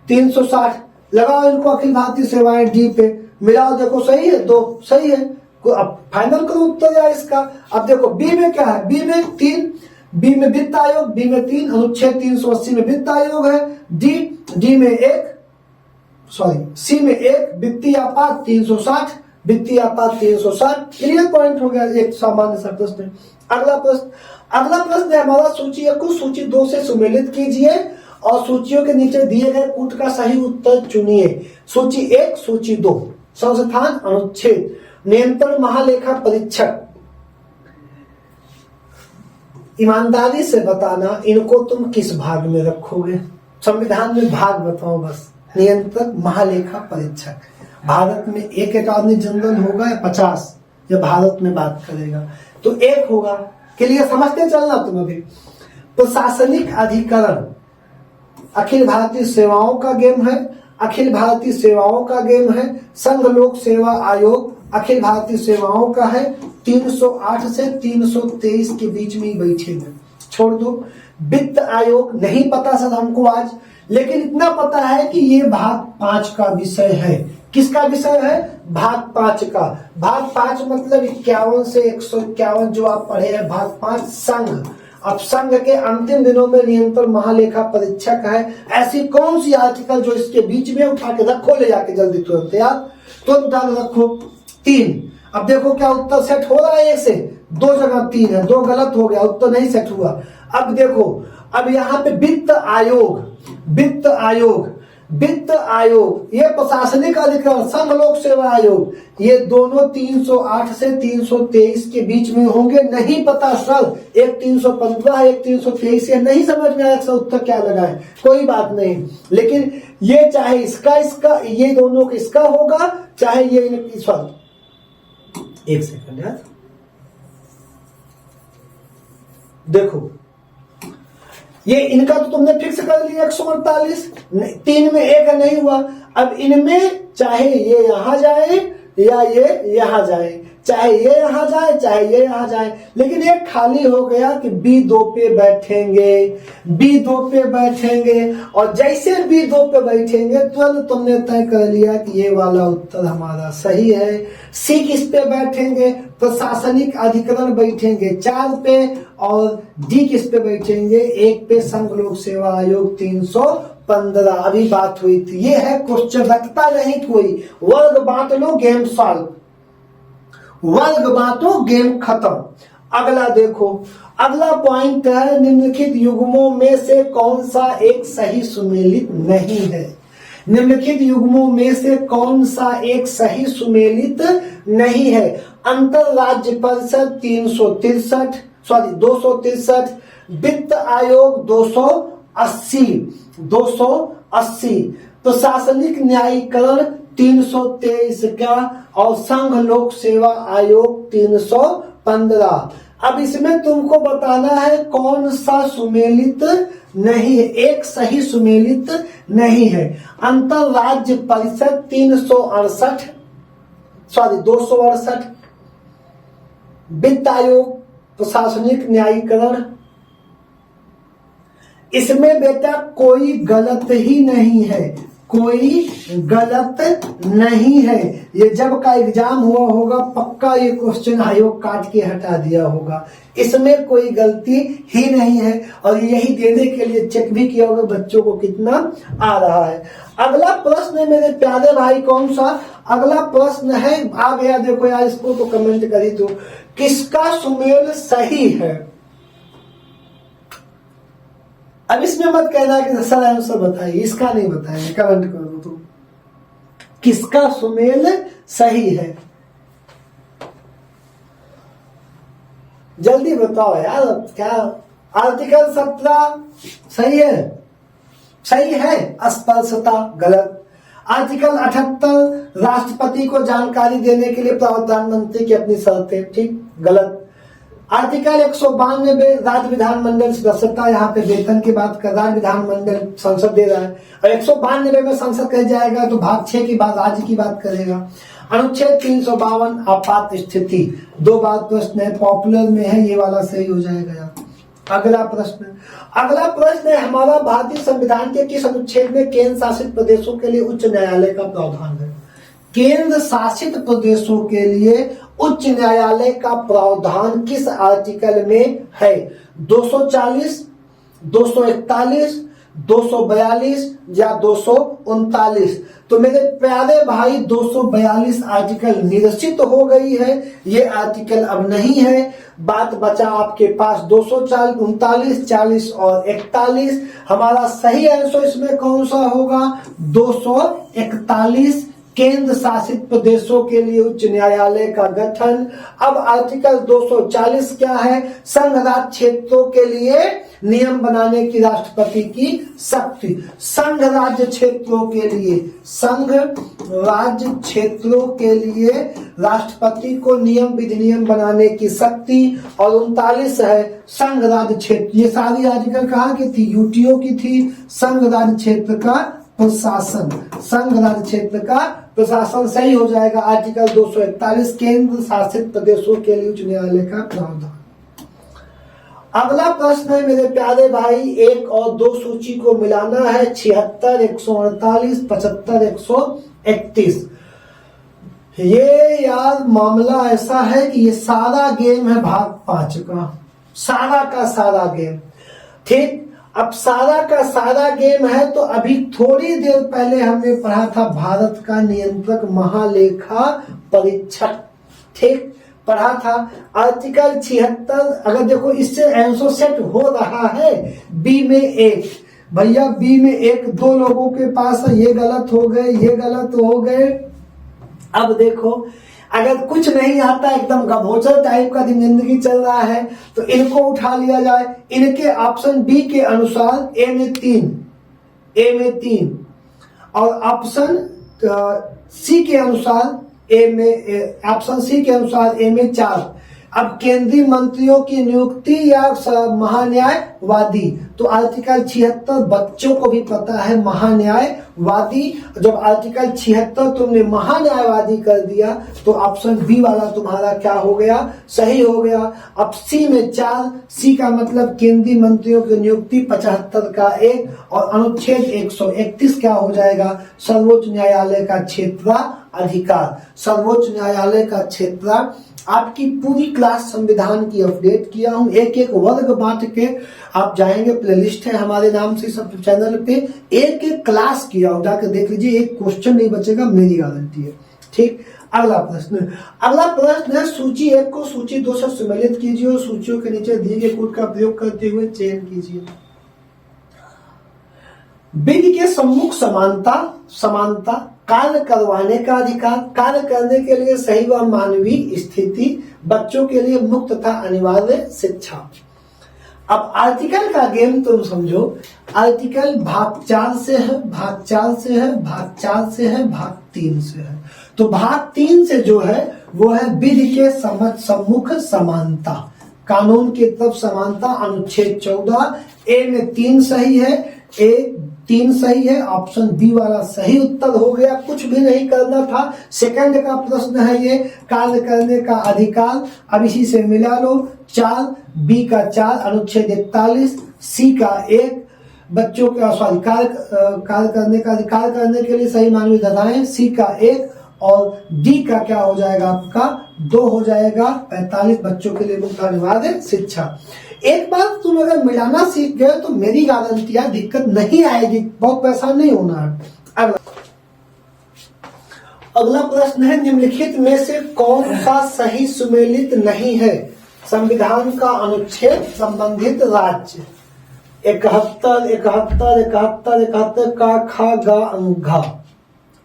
360 लगाओ इनको, अखिल भारतीय सेवाएं डी पे मिलाओ, देखो सही है, 2 सही है। अब फाइनल करो उत्तर यार इसका। अब देखो बी में क्या है, बी में 3, बी में वित्त आयोग, बी में 3 अनुच्छेद 380 में वित्त आयोग है। डी में 1, सॉरी सी में 1 वित्तीय आपात 360, वित्तीय आपात 360। क्लियर पॉइंट हो गया, एक सामान्य सा प्रश्न। अगला प्रश्न है हमारा सूची 1 को सूची 2 से सुमेलित कीजिए और सूचियों के नीचे दिए गए कूट का सही उत्तर चुनिए। सूची 1, सूची 2। संस्थान, अनुच्छेद, नियंत्रण, महालेखा परीक्षक। ईमानदारी से बताना इनको तुम किस भाग में रखोगे, संविधान में भाग बताओ बस। नियंत्रक, महालेखा परीक्षक। भारत में एक अटॉर्नी जनरल होगा या 50, या भारत में बात करेगा तो 1 होगा। क्लियर, समझते चलना तुम अभी। प्रशासनिक अधिकरण अखिल भारतीय सेवाओं का गेम है, अखिल भारतीय सेवाओं का गेम है। संघ लोक सेवा आयोग अखिल भारतीय सेवाओं का है, 308 से 323 के बीच में ही बैठेंगे, छोड़ दो। वित्त आयोग नहीं पता सर हमको आज, लेकिन इतना पता है कि ये भाग 5 का विषय है। किसका विषय है? भाग 5 का। भाग 5 मतलब 51 से 151 जो आप पढ़े हैं, भाग 5 संघ। अब संघ के अंतिम दिनों में नियंत्रण, महालेखा परीक्षक है। ऐसी कौन सी आर्टिकल जो इसके बीच में, उठा के रखो, ले जाके जल्दी तुरंत यार, तुरंत उठा के रखो। 3। अब देखो क्या उत्तर सेट हो रहा है, 1 से 2 जगह 3 है, 2 गलत हो गया, उत्तर नहीं सेट हुआ। अब देखो, अब यहाँ पे वित्त आयोग, ये प्रशासनिक अधिकरण, संघ लोक सेवा आयोग, ये दोनों 308 से 323 के बीच में होंगे। नहीं पता सर, एक 315 है, एक 323 है, नहीं समझ में आया सर उत्तर क्या लगा है, कोई बात नहीं। लेकिन ये चाहे इसका ये दोनों इसका होगा, चाहे ये सॉरी, एक सेकंड यार, देखो ये इनका तो तुमने फिक्स कर लिया 148, 3 में 1 नहीं हुआ। अब इनमें चाहे ये यहां जाए या ये यहां जाए, चाहे ये यहां जाए चाहे ये यहां जाए, लेकिन ये खाली हो गया कि B2 पे बैठेंगे, और जैसे B2 पे बैठेंगे तुरंत तुमने तय कर लिया कि ये वाला उत्तर हमारा सही है। सी किस पे बैठेंगे? प्रशासनिक अधिकरण बैठेंगे 4 पे, और डी किस पे बैठेंगे? 1 पे, संघ लोक सेवा आयोग 315। अभी बात हुई थी, ये है क्वेश्चन, रखता नहीं कोई। वर्ग बांट लो, गेम सॉल्व, वर्ग बांटो, गेम खत्म। अगला देखो, अगला पॉइंट है निम्नलिखित युग्मों में से कौन सा एक सही सुमेलित नहीं है। निम्नलिखित युग्मों में से कौन सा एक सही सुमेलित नहीं है। अंतर राज्य परिषद 263, वित्त आयोग 280, प्रशासनिक न्यायीकरण 323 का और संघ लोक सेवा आयोग 315। अब इसमें तुमको बताना है कौन सा सुमेलित नहीं है, एक सही सुमेलित नहीं है। अंतर राज्य परिषद 268, वित्त आयोग, प्रशासनिक न्यायीकरण, इसमें बेटा कोई गलत ही नहीं है, कोई गलत नहीं है। ये जब का एग्जाम हुआ होगा पक्का ये क्वेश्चन आयोग काट के हटा दिया होगा, इसमें कोई गलती ही नहीं है। और यही देने के लिए चेक भी किया होगा बच्चों को कितना आ रहा है। अगला प्रश्न है मेरे प्यारे भाई, कौन सा अगला प्रश्न है, आ गया देखो यार, इसको तो कमेंट करी तो, किसका सुमेल सही है। अब इसमें मत कहना कि सर आंसर बताइए, इसका नहीं बताएंगे, कमेंट कर दो तुम, किसका सुमेल सही है, जल्दी बताओ यार। क्या आर्टिकल 17 सही है, सही है। अस्पष्टता गलत। आर्टिकल 78 राष्ट्रपति को जानकारी देने के लिए प्रधानमंत्री की अपनी शर्तें, ठीक, गलत। आर्टिकल 192 राज्य विधानमंडल सदस्यता, यहाँ पे वेतन की बात कर, राज्य विधानमंडल संसद दे रहा है। और 192 में संसद कह जाएगा तो भाग 6 की बात राज्य की बात करेगा। अनुच्छेद 352 आपात स्थिति, 2 बार प्रश्न है, पॉपुलर में है, ये वाला सही हो जाएगा यार। अगला प्रश्न है हमारा, भारतीय संविधान के किस अनुच्छेद में केंद्र शासित प्रदेशों के लिए उच्च न्यायालय का प्रावधान है। केंद्र शासित प्रदेशों के लिए उच्च न्यायालय का प्रावधान किस आर्टिकल में है। 240, 241, 242 या 239। तो मेरे प्यारे भाई 242 आर्टिकल निरसित हो गई है, ये आर्टिकल अब नहीं है। बात बचा आपके पास 239, 40 और 41। हमारा सही आंसर इसमें कौन सा होगा, 241, केंद्र शासित प्रदेशों के लिए उच्च न्यायालय का गठन। अब आर्टिकल 240 क्या है, संघ राज्य क्षेत्रों के लिए नियम बनाने की राष्ट्रपति की शक्ति। संघ राज्य क्षेत्रों के लिए राष्ट्रपति को नियम विधिनियम बनाने की शक्ति। और 39 है संघ राज्य क्षेत्र, ये सारी आर्टिकल कहाँ की थी, यूटीओ की थी। संघ राज्य क्षेत्र का प्रशासन, संघ राज्य क्षेत्र का प्रशासन सही हो जाएगा। आर्टिकल 241 केंद्र शासित प्रदेशों के लिए उच्च न्यायालय का प्रावधान। अगला प्रश्न है मेरे प्यारे भाई, 1 और 2 सूची को मिलाना है, 76, 148, 75, 131। ये यार मामला ऐसा है कि ये सारा गेम है भाग 5 का, सारा का सारा गेम, ठीक। अब सारा का सारा गेम है तो अभी थोड़ी देर पहले हमने पढ़ा था भारत का नियंत्रक महालेखा परीक्षक, ठीक, पढ़ा था। आर्टिकल 76, अगर देखो इससे आंसर सेट हो रहा है। बी में 1, भैया बी में 1, 2 लोगों के पास है, ये गलत हो गए, ये गलत हो गए। अब देखो अगर कुछ नहीं आता, एकदम गभोचर टाइप का जिंदगी चल रहा है, तो इनको उठा लिया जाए। इनके ऑप्शन बी के अनुसार ए में 3 और ऑप्शन सी के अनुसार ऑप्शन सी के अनुसार ए में 4। अब केंद्रीय मंत्रियों की नियुक्ति या महान्यायवादी, तो आर्टिकल 76 बच्चों को भी पता है महान्यायवादी। जब आर्टिकल 76 तुमने महान्यायवादी कर दिया तो ऑप्शन बी वाला तुम्हारा क्या हो गया, सही हो गया। अब सी में 4, सी का मतलब केंद्रीय मंत्रियों की नियुक्ति 75 का 1 और अनुच्छेद 131 क्या हो जाएगा, सर्वोच्च न्यायालय का क्षेत्राधिकार। सर्वोच्च न्यायालय का क्षेत्र। आपकी पूरी क्लास संविधान की अपडेट किया हूं, एक एक वर्ग बांट के आप जाएंगे, प्लेलिस्ट है हमारे नाम से सब चैनल पे, एक एक क्लास किया हूं, जाकर देख लीजिए, एक क्वेश्चन नहीं बचेगा, मेरी गारंटी है, ठीक। अगला प्रश्न है सूची 1 को सूची 2 से सम्मिलित कीजिए और सूचियों के नीचे दिए गए कोड का प्रयोग करते हुए चयन कीजिए। विधि के सम्मुख समानता, कार्य करवाने का अधिकार, कार्य करने के लिए सही व मानवीय स्थिति, बच्चों के लिए मुक्त तथा अनिवार्य शिक्षा। अब आर्टिकल का गेम तुम समझो। आर्टिकल भाग 4 से है, भाग 4 से है, भाग 4 से है, भाग 3 से है। तो भाग 3 से जो है वो है विधि के सम्मुख समानता, कानून की तरफ समानता, अनुच्छेद 14। ए में 3 सही है, ए 3 सही है, ऑप्शन बी वाला सही उत्तर हो गया, कुछ भी नहीं करना था। सेकंड का प्रश्न है ये कार्य करने का अधिकार, अब इसी से मिला लो 4, बी का 4 अनुच्छेद 41, सी का 1 बच्चों के कार्य करने का अधिकार करने के लिए सही मानवीय दशाएं, सी का 1 और डी का क्या हो जाएगा आपका 2 हो जाएगा 45 बच्चों के लिए मुक्त अनिवार्य शिक्षा। एक बार तुम अगर मिलाना सीख गए तो मेरी गारंटी है दिक्कत नहीं आएगी, बहुत परेशान नहीं होना है। अगला प्रश्न है निम्नलिखित में से कौन सा सही सुमेलित नहीं है? संविधान का अनुच्छेद, संबंधित राज्य। 71, 71, 71, 71 का खा गा अंघा।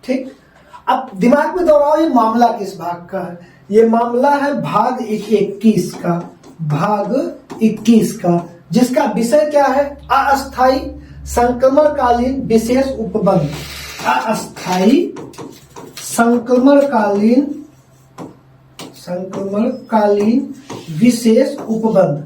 ठीक, अब दिमाग में दोहराओ ये मामला किस भाग का है? ये मामला है भाग 21 का, भाग 21 का, जिसका विषय क्या है? अस्थायी संक्रमणकालीन विशेष उपबंध। अस्थायी संक्रमणकालीन विशेष उपबंध।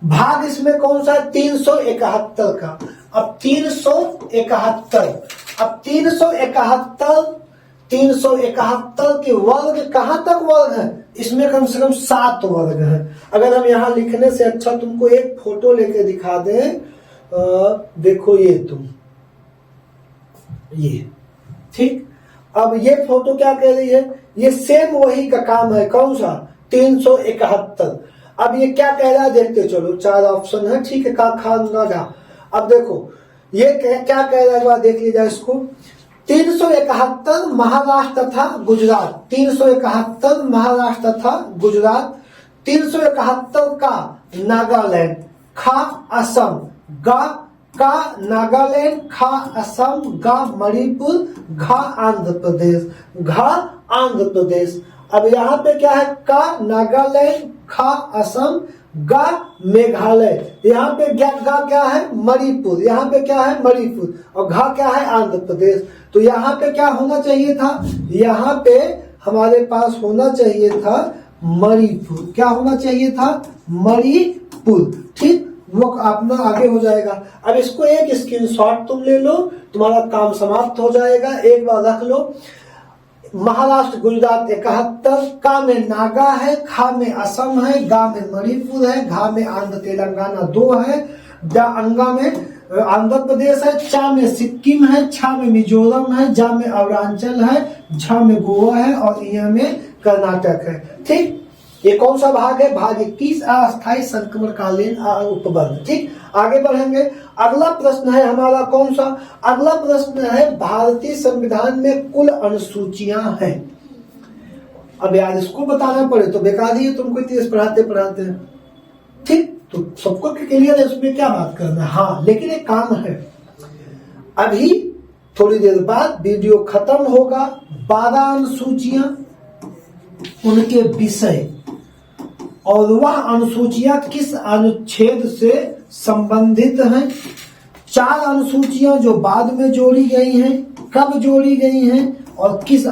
भाग इसमें कौन सा? 371 का। अब 371 के वर्ग कहां तक वर्ग है? इसमें कम से कम 7 वर्ग है। अगर हम यहां लिखने से अच्छा तुमको एक फोटो लेके दिखा दें, देखो ये तुम, ये ठीक। अब ये फोटो क्या कह रही है? ये सेम वही का काम है, कौन सा? 371। अब ये क्या कह रहा है देखते चलो, 4 ऑप्शन है, ठीक है, का खा ना। अब देखो ये क्या कह रहा है, देख लीजिए इसको। 371 महाराष्ट्र तथा गुजरात, 371 महाराष्ट्र तथा गुजरात, 371 का नागालैंड, खा असम, गा का नागालैंड, खा असम, गा मणिपुर, घा आंध्र प्रदेश, घा आंध्र प्रदेश। अब यहाँ पे क्या है? का नागालैंड, खा असम, गा मेघालय, यहाँ पे गा क्या है? मणिपुर, यहाँ पे क्या है? मणिपुर, और घा क्या है? आंध्र प्रदेश। तो यहाँ पे क्या होना चाहिए था? यहाँ पे हमारे पास होना चाहिए था मणिपुर। क्या होना चाहिए था? मणिपुर। ठीक, वो अपना आगे हो जाएगा। अब इसको एक स्क्रीनशॉट तुम ले लो, तुम्हारा काम समाप्त हो जाएगा। एक बार रख लो। महाराष्ट्र गुजरात 71, का में नागा है, खा में असम है, गा में मणिपुर है, घा में आंध्र तेलंगाना 2 है, अंगा में आंध्र प्रदेश है, चा में सिक्किम है, छा में मिजोरम है, जा में अरुणाचल है, झा में गोवा है और यहाँ में कर्नाटक है। ठीक, ये कौन सा भाग है? भाग 21 अस्थायी संक्रमणकालीन उपबंध। ठीक, आगे बढ़ेंगे। अगला प्रश्न है हमारा कौन सा? अगला प्रश्न है भारतीय संविधान में कुल अनुसूचियां हैं। अब यार इसको बताना पड़े तो बेकार ही है, तुमको इतिहास पढ़ाते। ठीक, तो सबको क्लियर है, उसमें क्या बात करना है। हाँ, लेकिन एक काम है, अभी थोड़ी देर बाद वीडियो खत्म होगा। 12 अनुसूचियां, उनके विषय और वह अनुसूचियां किस अनुच्छेद से संबंधित हैं। 4 अनुसूचियां जो बाद में जोड़ी गई हैं, कब जोड़ी गई हैं और किस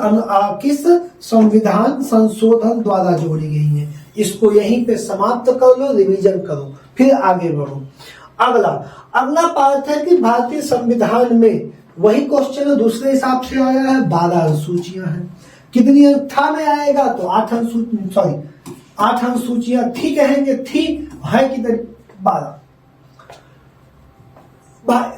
संविधान संशोधन द्वारा जोड़ी गई हैं। इसको यहीं पे समाप्त कर लो, रिवीजन करो, फिर आगे बढ़ो। अगला पार्ट है कि भारतीय संविधान में वही क्वेश्चन दूसरे हिसाब से आया है। 12 अनुसूचियां हैं, कितनी था में आएगा तो 8 अनुसूचियां थी कहेंगे, थी है कितनी? 12।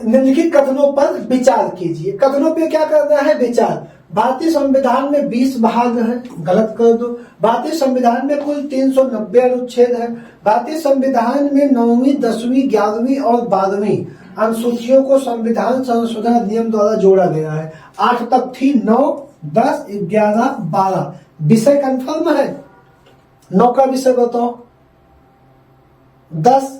निम्नलिखित कथनों पर विचार कीजिए। कथनों पे क्या करना है? विचार। भारतीय संविधान में 20 भाग हैं, गलत कर दो। भारतीय संविधान में कुल 390 अनुच्छेद है। भारतीय संविधान में 9वीं, 10वीं, 11वीं और 12वीं अनुसूचियों को संविधान संशोधन अधिनियम द्वारा जोड़ा गया है। 8 तक थी, 9, 10, 11, 12 विषय कंफर्म है? 9 का विषय बताओ, 10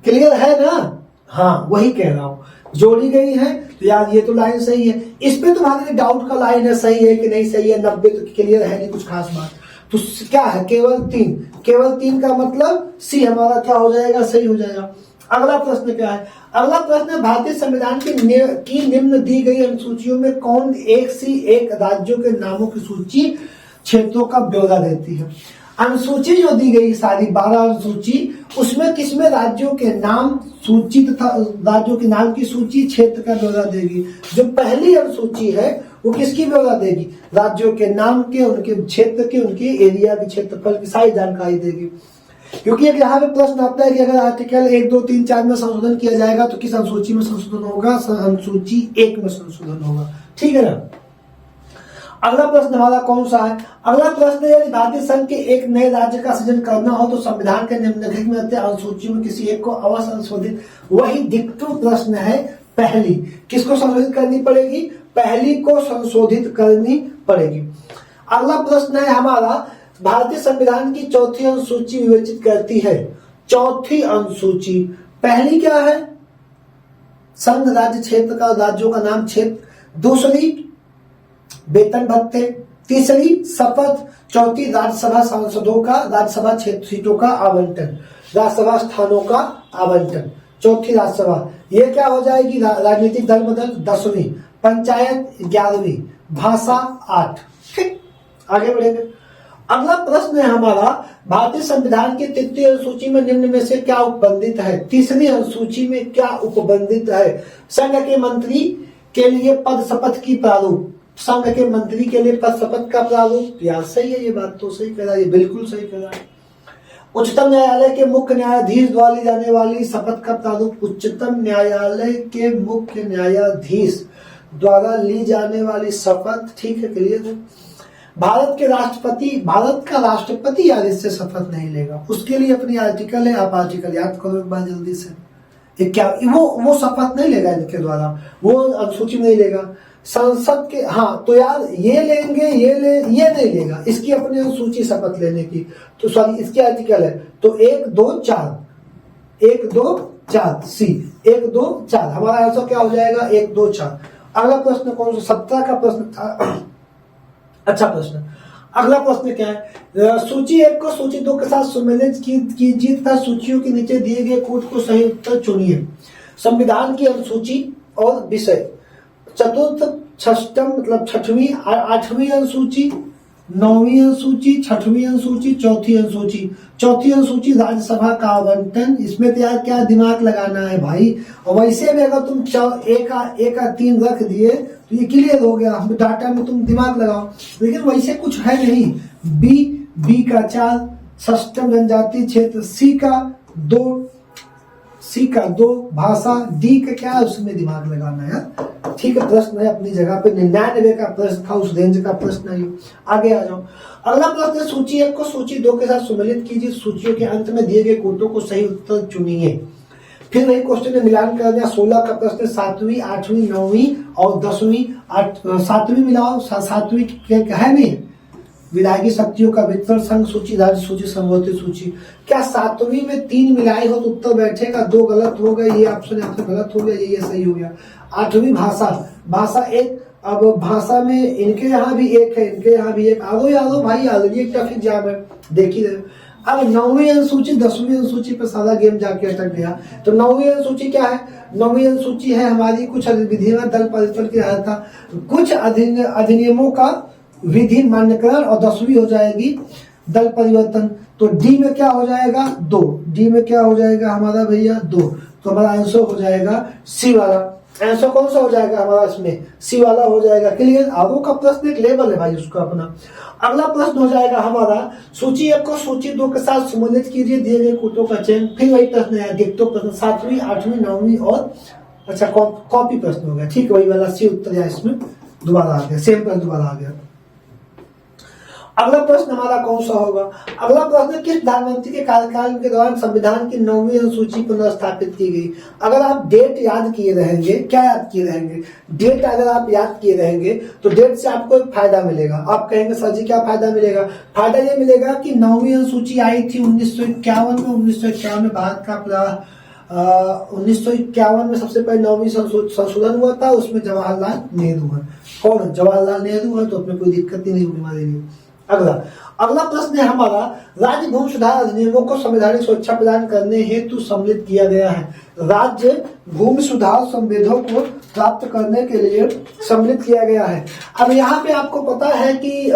क्लियर है ना? हाँ वही कह रहा हूं, जोड़ी गई है तो यार ये तो लाइन सही है। इस पे तुम्हारे लिए डाउट का लाइन है, सही है कि नहीं सही है, 90 तो क्लियर है नहीं कुछ खास बात। तो क्या है, केवल 3, केवल 3 का मतलब सी हमारा क्या हो जाएगा, सही हो जाएगा। अगला प्रश्न क्या है? अगला प्रश्न है भारतीय संविधान की निम्न दी गई अनुसूचियों में कौन एक सी एक राज्यों के नामों की सूची क्षेत्रों का ब्यौरा देती है? अनुसूची जो दी गई सारी 12 अनुसूची, उसमें किसमें राज्यों के नाम सूची तथा राज्यों के नाम की सूची क्षेत्र का ब्यौरा देगी? जो पहली अनुसूची है वो किसकी ब्यौरा देगी? राज्यों के नाम के, उनके क्षेत्र के, उनके एरिया के क्षेत्रफल की सारी जानकारी देगी। क्योंकि एक यहाँ पे प्रश्न आता है कि अगर आर्टिकल 1, 2, 3, 4 में संशोधन किया जाएगा तो किस अनुसूची में संशोधन होगा? अनुसूची 1 में संशोधन होगा, ठीक है ना। अगला प्रश्न हमारा कौन सा है? अगला प्रश्न है यदि भारतीय संघ के एक नए राज्य का सृजन करना हो तो संविधान के निम्नलिखित में से अनुसूचियों में किसी एक को अवश्य संशोधित। वही डिक्टो प्रश्न है, पहली किसको संशोधित करनी पड़ेगी? पहली को संशोधित करनी पड़ेगी। अगला प्रश्न है हमारा, भारतीय संविधान की चौथी अनुसूची विवेचित करती है। चौथी अनुसूची, पहली क्या है? संघ राज्य क्षेत्र का, राज्यों का नाम क्षेत्र। दूसरी वेतन भत्ते। तीसरी शपथ। चौथी राज्यसभा सांसदों का, राज्यसभा क्षेत्र सीटों का आवंटन, राज्यसभा स्थानों का आवंटन। चौथी राज्यसभा, ये क्या हो जाएगी? राजनीतिक दल बदल 10वीं, पंचायत 11वीं, भाषा 8। ठीक, आगे बढ़ेंगे। अगला प्रश्न है हमारा, भारतीय संविधान की तृतीय अनुसूची में निम्न में से क्या उपबंधित है? तीसरी अनुसूची में क्या उपबंधित है? संघ के मंत्री के लिए पद शपथ की प्रारूप, संघ के मंत्री के लिए पद शपथ का प्रारूप। यार सही है, ये बात तो सही कह रहा है, बिल्कुल सही कह रहा है। उच्चतम न्यायालय के मुख्य न्यायाधीश द्वारा ली जाने वाली शपथ का प्रारूप। उच्चतम न्यायालय के मुख्य न्यायाधीश द्वारा ली जाने वाली शपथ, ठीक है, क्लियर है। भारत के राष्ट्रपति, भारत का राष्ट्रपति यार इससे शपथ नहीं लेगा, उसके लिए अपनी आर्टिकल है, आप आर्टिकल याद करो एक बार जल्दी से। क्या वो शपथ नहीं लेगा इनके द्वारा, वो अनुसूची नहीं लेगा। संसद के, हाँ तो यार ये लेंगे, ये नहीं लेगा, इसकी अपनी अनुसूची शपथ लेने की, तो सॉरी इसकी आर्टिकल है। तो 1, 2, 4, 1, 2, 4 सी, 1, 2, 4 हमारा आंसर क्या हो जाएगा? 1, 2, 4। अगला प्रश्न कौन सा? 17 का प्रश्न था। अच्छा प्रश्न। अगला प्रश्न क्या है? सूची 1 को सूची 2 के साथ सम्मिलित कीजिए तथा सूचियों के नीचे दिए गए कोड को सही उत्तर चुनिए। संविधान की अनुसूची और विषय। चतुर्थ, षष्टम मतलब 6वीं, 8वीं अनुसूची, 9वीं अनुसूची, 6वीं अनुसूची, चौथी अनुसूची। चौथी अनुसूची राज्यसभा का आवंटन। इसमें तो यार क्या दिमाग लगाना है भाई, और वैसे भी अगर तुम एक का 3 रख दिए तो ये क्लियर हो गया, डाटा में तुम दिमाग लगाओ, लेकिन वैसे कुछ है नहीं। बी का 4, षष्टम जनजातीय क्षेत्र, सी का 2, भाषा, डी का क्या है उसमें दिमाग लगाना है। ठीक है, प्रश्न है अपनी जगह पे, 99 का प्रश्न था, उस रेंज का प्रश्न है। आगे आ जाओ। अगला प्रश्न है, सूची 1 को सूची 2 के साथ सम्मिलित कीजिए, सूचियों के अंत में दिए गए कोटों को सही उत्तर चुनिए। फिर वही क्वेश्चन में मिलान कर दिया। 16 का प्रश्न 7वीं, 8वीं, 9वीं और 10वीं। 7वीं मिलाओ, 7वीं है नहीं, विधायकी शक्तियों का वितरण, संघ सूची, राज्य सूची, समवर्ती सूची। क्या 7वीं में 3 मिलाई हो तो उत्तर बैठेगा? 2 गलत हो गए, ये ऑप्शन यहाँ पे गलत हो गया, ये सही हो गया। 8वीं भाषा 1। अब भाषा में इनके यहाँ भी 1 है, इनके यहाँ भी 1। आदो भाई, ऑलरेडी एक टफ एग्जाम है, देख ही रहे। अब 9वीं अनुसूची 10वीं अनुसूची पे सारा गेम जाके अटक गया। तो 9वीं अनुसूची क्या है? 9वीं अनुसूची है हमारी कुछ विधिवत दल परिषद की अर्हता, कुछ अधिनियमों का विधि मान्यकरण, और 10वीं हो जाएगी दल परिवर्तन। तो डी में क्या हो जाएगा? 2। डी में क्या हो जाएगा हमारा भैया? 2। तो हमारा आंसर हो जाएगा सी वाला। आंसर कौन सा हो जाएगा हमारा इसमें? सी वाला हो जाएगा। क्लियर? आगे का प्रश्न एक लेवल है भाई उसका अपना। अगला प्रश्न हो जाएगा हमारा, सूची 1 को सूची 2 के साथ सम्मिलित कीजिए, दिए गए कोटों का चयन। फिर वही प्रश्न है, डिक्टो प्रश्न, 7वीं, 8वीं, 9वीं और अच्छा कॉपी प्रश्न हो गया। ठीक, वही वाला सी उत्तर है इसमें, दोबारा आ गया, सेम प्रश्न दोबारा आ गया। अगला प्रश्न हमारा कौन सा होगा? अगला प्रश्न, किस प्रधानमंत्री के कार्यकाल के दौरान संविधान की 9वीं अनुसूची पुनर्स्थापित की गई? अगर आप डेट याद किए रहेंगे, क्या याद किए रहेंगे? डेट अगर आप याद किए रहेंगे तो डेट से आपको एक फायदा मिलेगा। आप कहेंगे सर जी क्या फायदा मिलेगा? फायदा ये मिलेगा कि 9वीं अनुसूची आई थी 1951 में। 1951 में भारत का पूरा 1951 में सबसे पहले 9वीं संशोधन हुआ था, उसमें जवाहरलाल नेहरू है। कौन? जवाहरलाल नेहरू है, तो उसमें कोई दिक्कत ही नहीं होगी हमारे लिए। अगला प्रश्न है हमारा, राज्य भूमि सुधार अधिनियमों को संवैधानिक सुरक्षा प्रदान करने हेतु सम्मिलित किया गया है। राज्य भूमि सुधार संविधान को प्राप्त करने के लिए सम्मिलित किया गया है। अब यहाँ पे आपको पता है कि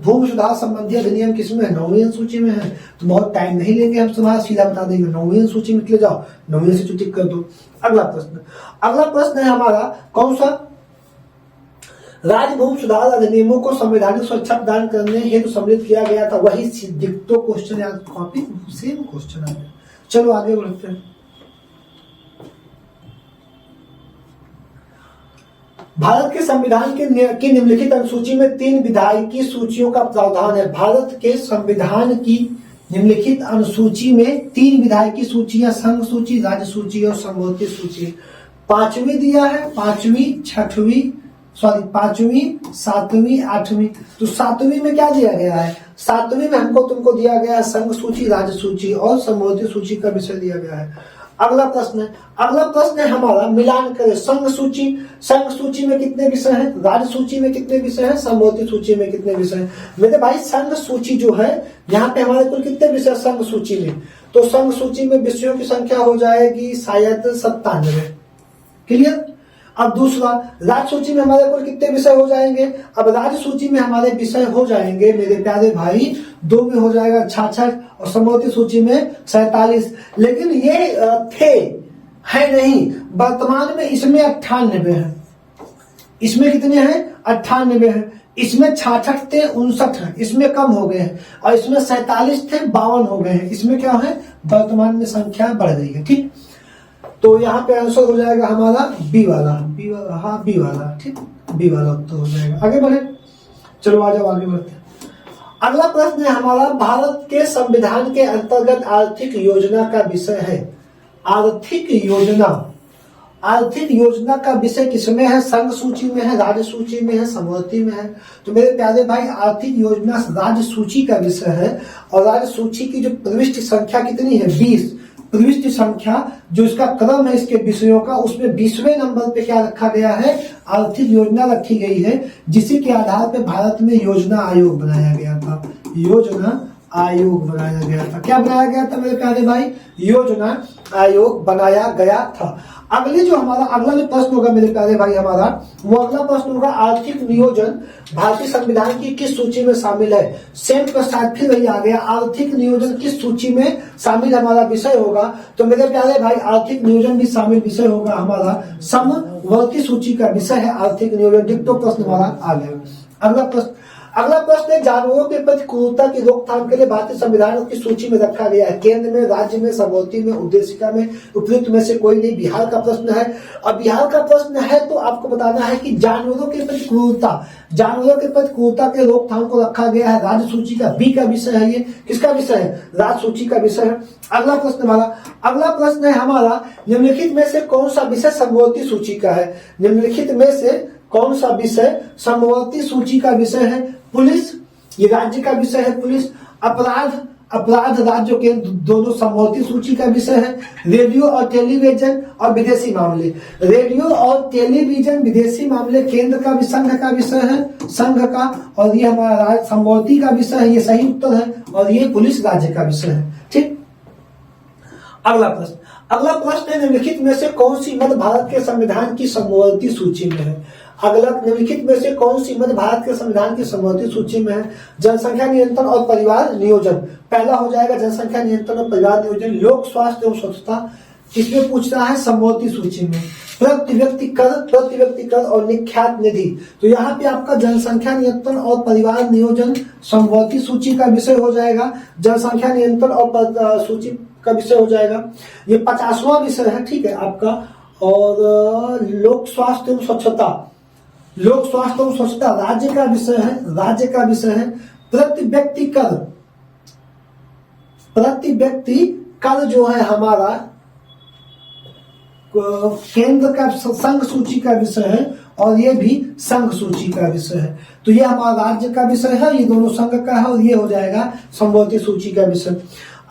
भूमि सुधार संबंधी अधिनियम किसमें है? 9वीं अनुसूची में है। तो बहुत टाइम नहीं लेंगे हम, तुम्हारा सीधा बता देंगे 9वीं अनुसूची में चले जाओ, 9वीं अनुसूची टिक कर दो। अगला प्रश्न है हमारा कौन सा? राज्य भूमि सुधार अधिनियमों को संवैधानिक सुरक्षा प्रदान करने हेतु सम्मिलित किया गया था। वही डिक्टो क्वेश्चन या कॉपी सेम क्वेश्चन है। चलो आगे बढ़ते हैं। भारत के संविधान की निम्नलिखित अनुसूची में 3 विधायकी सूचियों का प्रावधान है। भारत के संविधान की निम्नलिखित अनुसूची में 3 विधायकी सूचियां, संघ सूची, राज्य सूची और समवर्ती सूची। 5वीं दिया है, 5वीं, 6वीं, 5वीं, 7वीं, 8वीं। तो 7वीं में क्या दिया गया है? 7वीं में हमको तुमको दिया गया है संघ सूची, राज्य सूची और समवर्ती सूची का विषय दिया गया है। अगला प्रश्न है हमारा, मिलान करें संघ सूची में कितने विषय हैं, राज्य सूची में कितने विषय हैं, समवर्ती सूची में कितने विषय हैं? मेरे भाई संघ सूची जो है, यहाँ पे हमारे कुल कितने विषय संघ सूची में? तो संघ सूची में विषयों की संख्या हो जाएगी शायद 97। क्लियर? अब दूसरा, राज्य सूची में हमारे कुल कितने विषय हो जाएंगे? अब राज्य सूची में हमारे विषय हो जाएंगे मेरे प्यारे भाई 2 में हो जाएगा 66 और समवर्ती सूची में 47। लेकिन ये है नहीं, वर्तमान में इसमें 98 है। इसमें कितने हैं? 98 है। इसमें 66 थे, 59 है, इसमें कम हो गए हैं। और इसमें 47 थे, 52 हो गए हैं। इसमें क्या है? वर्तमान में संख्या बढ़ गई है। ठीक, तो यहाँ पे आंसर हो जाएगा हमारा बी वाला। हाँ बी वाला, ठीक, बी वाला उत्तर हो जाएगा। आगे बढ़े, चलो आ जाओ आगे बढ़ते हैं। अगला प्रश्न है हमारा, भारत के संविधान के अंतर्गत आर्थिक योजना का विषय है। आर्थिक योजना का विषय किसमें है? संघ सूची में है, राज्य सूची में है, समवर्ती में है। तो मेरे प्यारे भाई आर्थिक योजना राज्य सूची का विषय है। और राज्य सूची की जो प्रविष्ट संख्या कितनी है? 20। प्रविष्ट संख्या जो इसका क्रम है इसके विषयों का, उसमें 20वें नंबर पे क्या रखा गया है? आर्थिक योजना रखी गई है, जिसी के आधार पे भारत में योजना आयोग बनाया गया था। योजना आयोग बनाया गया था। क्या बनाया गया था मेरे प्यारे भाई? योजना आयोग बनाया गया था। अगले जो हमारा अगला जो प्रश्न होगा मेरे प्यारे भाई हमारा, वो अगला प्रश्न होगा, आर्थिक नियोजन भारतीय संविधान की किस सूची में शामिल है? सेम प्रश्न फिर वही आ गया, आर्थिक नियोजन किस सूची में शामिल हमारा विषय होगा? तो मेरे प्यारे भाई आर्थिक नियोजन भी शामिल विषय होगा हमारा समवर्ती सूची का विषय है आर्थिक नियोजन। डिक्टो प्रश्न हमारा आ गया। अगला प्रश्न है, जानवरों के प्रति क्रूरता की रोकथाम के लिए भारतीय संविधान की सूची में रखा गया है। केंद्र में, राज्य में, समवर्ती में, उद्देशिका में, उपयुक्त में से कोई नहीं। बिहार का प्रश्न है। अब बिहार का प्रश्न है तो आपको बताना है कि जानवरों के प्रति क्रूरता के रोकथाम को रखा गया है राज्य सूची का। बी का विषय है ये। किसका विषय है? राज्य सूची का विषय है। अगला प्रश्न है हमारा, निम्नलिखित में से कौन सा विषय समवर्ती सूची का है? निम्नलिखित में से कौन सा विषय समवर्ती सूची का विषय है? पुलिस, ये राज्य का विषय है पुलिस। अपराध राज्यों के दोनों समवर्ती सूची का विषय है। रेडियो और टेलीविजन और विदेशी मामले, रेडियो और टेलीविजन विदेशी मामले केंद्र का भी संघ का विषय है, संघ का। और ये हमारा समवर्ती का विषय है, ये सही उत्तर है। और ये पुलिस राज्य का विषय है। ठीक, अगला प्रश्न है, निम्नलिखित में से कौन सी मध्य भारत के संविधान की समवर्ती सूची में है? निम्नलिखित में से कौन सी मध्य भारत के संविधान की समवर्ती सूची में है? जनसंख्या नियंत्रण और परिवार नियोजन। पहला हो जाएगा जनसंख्या नियंत्रण और परिवार नियोजन। लोक स्वास्थ्य एवं स्वच्छता किसमें पूछ रहा है? समवर्ती सूची में। प्रति व्यक्ति कर और निख्यात निधि, तो यहाँ पे आपका जनसंख्या नियंत्रण और परिवार नियोजन समवर्ती सूची का विषय हो जाएगा। जनसंख्या नियंत्रण और सूची का विषय हो जाएगा। ये 50वां विषय है, ठीक है आपका। और लोक स्वास्थ्य एवं स्वच्छता राज्य का विषय है, प्रति व्यक्ति कर, प्रति व्यक्ति कर जो है हमारा केंद्र का संघ सूची का विषय है और ये भी संघ सूची का विषय है। तो ये हमारा राज्य का विषय है, ये दोनों संघ का है और ये हो जाएगा समवर्ती सूची का विषय।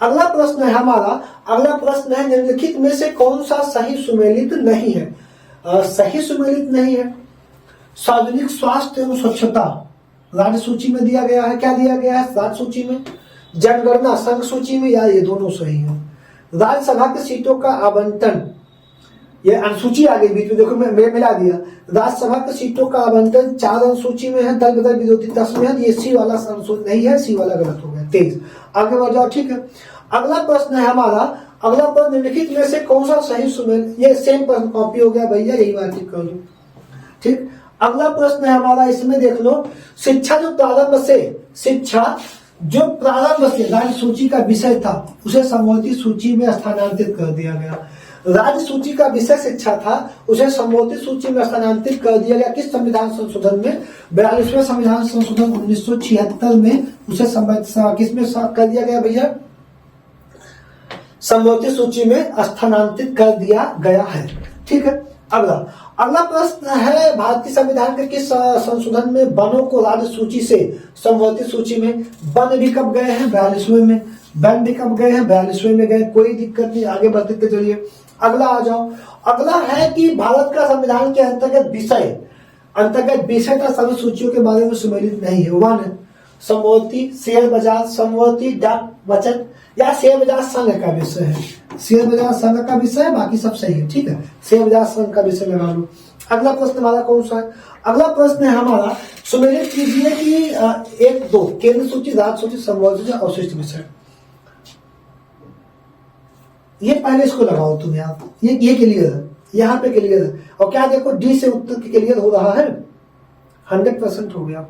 अगला प्रश्न है हमारा, अगला प्रश्न है निम्नलिखित में से कौन सा सही सुमेलित नहीं है? सही सुमेलित नहीं है। सार्वजनिक स्वास्थ्य एवं स्वच्छता राज्य सूची में दिया गया है, क्या दिया गया है राज्य सूची में? जनगणना संघ सूची में, या ये दोनों सही है? राज्यसभा की सीटों का आवंटन, ये अनुसूची आ गई बीच में, देखो मैं मिला दिया। राज्यसभा की सीटों का आवंटन 4 अनुसूची में है, दल बदल विरोधी 10 में है, ये सी वाला अनुसूची नहीं है, सी वाला गलत हो गया। 23 आगे बढ़ जाओ, ठीक है। अगला प्रश्न है हमारा, अगला प्रश्न निम्नलिखित में से कौन सा सही सुमेल, ये सेम प्रश्न कॉपी हो गया भैया, यही बात कर लो, ठीक। अगला प्रश्न है हमारा, इसमें देख लो, शिक्षा जो प्रारंभ से, शिक्षा जो प्रारंभ से राज्य सूची का विषय था उसे समवर्ती सूची में स्थानांतरित कर दिया गया। राज्य सूची का विषय शिक्षा था, उसे समवर्ती सूची में स्थानांतरित कर दिया गया। किस संविधान संशोधन में? 42वें संविधान संशोधन 1976 में उसे किसमें कर दिया गया भैया? समवर्ती सूची में स्थानांतरित कर दिया गया है, ठीक है। अगला प्रश्न है, भारतीय संविधान के किस संशोधन में वनों को राज्य सूची से समवर्ती सूची में? वन भी कब गए हैं? 42वें में। वन भी कब गए हैं? 42वें में गए, कोई दिक्कत नहीं, आगे बढ़ते चलिए। अगला आ जाओ, अगला है कि भारत का संविधान के अंतर्गत विषय का सभी सूचियों के बारे में सुमेलित नहीं है। 1 समवर्ती, शेयर बाजार, समवर्ती, डाक बचत या शेयर बाजार संघ का विषय है। शेयर बाजार संघ का विषय है, बाकी सब सही है, ठीक है। शेयर बाजार संघ का विषय लगा लो। अगला प्रश्न हमारा कौन सा है? अगला प्रश्न है हमारा, सुमेलित कीजिए कि 1, 2 केंद्र सूची, राज्य सूची, समवर्ती, अवशिष्ट विषय। ये पहले इसको लगाओ तुम यार, ये क्लियर है, यहाँ पे क्लियर है। और क्या देखो, डी से उत्तर क्लियर हो रहा है, 100% हो गया,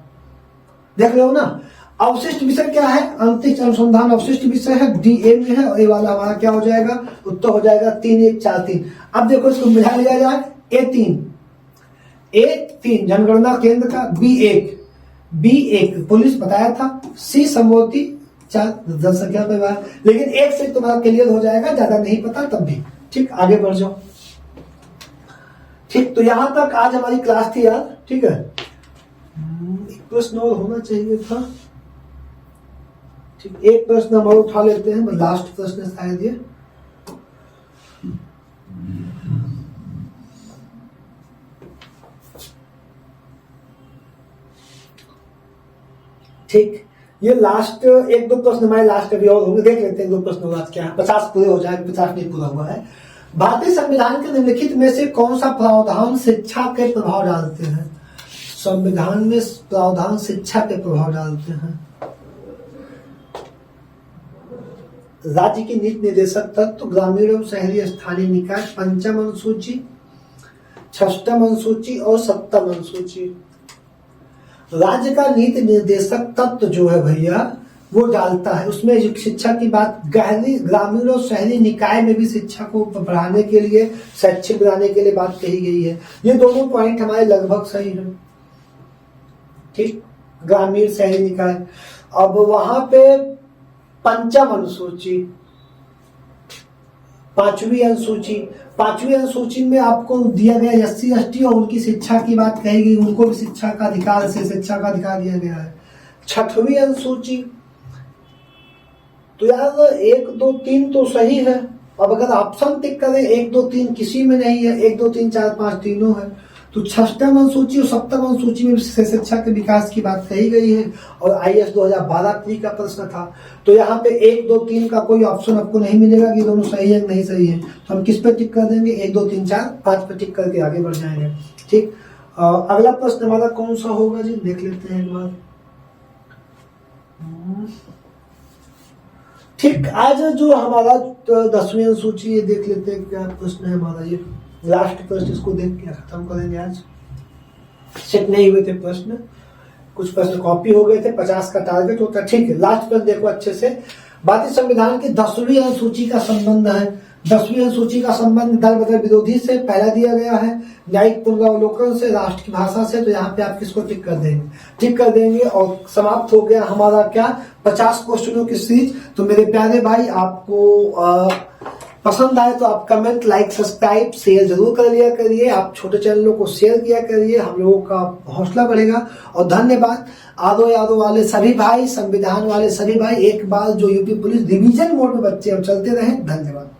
देख रहे हो ना। अवशिष्ट विषय क्या है? अंतरिक्ष अनुसंधान अवशिष्ट विषय है, डी ए में है, और ए वाला हमारा क्या हो जाएगा? उत्तर हो जाएगा 3, 1, 4, 3। अब देखो इसको मिला लिया जाए, A3 जनगणना केंद्र का, B1 पुलिस बताया था, सी समवर्ती 4 जनसंख्या परिवार, लेकिन 1 से तुम्हारा क्लियर हो जाएगा, ज्यादा नहीं पता तब भी, ठीक। आगे बढ़ जाओ, ठीक। तो यहां तक आज हमारी क्लास थी यार, ठीक है। एक प्रश्न और होना चाहिए था, ठीक। एक प्रश्न हम और उठा लेते हैं, लास्ट प्रश्न शायद ये, ठीक। ये लास्ट 1-2 प्रश्न हमारे लास्ट अभी और होंगे, देख लेते हैं 2 प्रश्न बाद क्या है। 50 पूरे हो जाएंगे, 50 नहीं पूरा हुआ है। भारतीय संविधान के निम्नलिखित में से कौन सा प्रावधान शिक्षा के प्रभाव डालते हैं? संविधान में प्रावधान शिक्षा के प्रभाव डालते हैं। राज्य की नीति निर्देशक तत्व, ग्रामीण एवं शहरी स्थानीय निकाय, 5वीं अनुसूची, 6वीं अनुसूची और 7वीं अनुसूची। राज्य का नीति निर्देशक तत्व जो है भैया वो डालता है, उसमें शिक्षा की बात, गहरी ग्रामीण और शहरी निकाय में भी शिक्षा को बढ़ाने के लिए, शैक्षिक बनाने के लिए बात कही गई है। ये दोनों पॉइंट हमारे लगभग सही है, ठीक। ग्रामीण शहरी निकाय, अब वहां पे 5वीं अनुसूची, 5वीं अनुसूची में आपको दिया गया SC ST और उनकी शिक्षा की बात कही गई, उनको भी शिक्षा का अधिकार से शिक्षा का अधिकार दिया गया है। 6वीं अनुसूची, तो यार 1, 2, 3 तो सही है। अब अगर ऑप्शन टिक करें 1, 2, 3 किसी में नहीं है, 1, 2, 3, 4, 5 तीनों है, तो 6वीं अनुसूची और 7वीं अनुसूची में शिक्षा के विकास की बात कही गई है और IAS 2012 प्री का प्रश्न था। तो यहाँ पे 1, 2, 3 का कोई ऑप्शन आपको नहीं मिलेगा कि दोनों सही है नहीं सही है, तो हम किस पे टिक कर देंगे? 1, 2, 3, 4, 5 पे टिक करके आगे बढ़ जाएंगे, ठीक। अगला प्रश्न हमारा कौन सा होगा जी, देख लेते हैं एक बार, ठीक। आज जो हमारा 10वीं अनुसूची, ये देख लेते हैं क्या प्रश्न है हमारा, ये लास्ट प्रश्न, इसको देख के खत्म करेंगे। आज सेट नहीं हुए थे प्रश्न, कुछ प्रश्न कॉपी हो गए थे, 50 का टारगेट होता है, ठीक है। लास्ट प्रश्न देखो अच्छे से, भारतीय संविधान की 10वीं अनुसूची का संबंध है 10वीं अनुसूची का संबंध दल बदल विरोधी से पहला दिया गया है, न्यायिक पुनरावलोकन से, राष्ट्र की भाषा से। तो यहाँ पे आप किसको टिक कर देंगे, टिक कर देंगे। और समाप्त हो गया हमारा क्या 50 क्वेश्चनों की सीरीज। तो मेरे प्यारे भाई, आपको पसंद आए तो आप कमेंट, लाइक, सब्सक्राइब, शेयर जरूर कर लिया करिए। आप छोटे चैनलों को शेयर किया करिए, हम लोगों का हौसला बढ़ेगा। और धन्यवाद आदो यादो वाले सभी भाई, संविधान वाले सभी भाई। एक बार जो यूपी पुलिस रिवीजन मोड में बच्चे अब चलते रहे। धन्यवाद।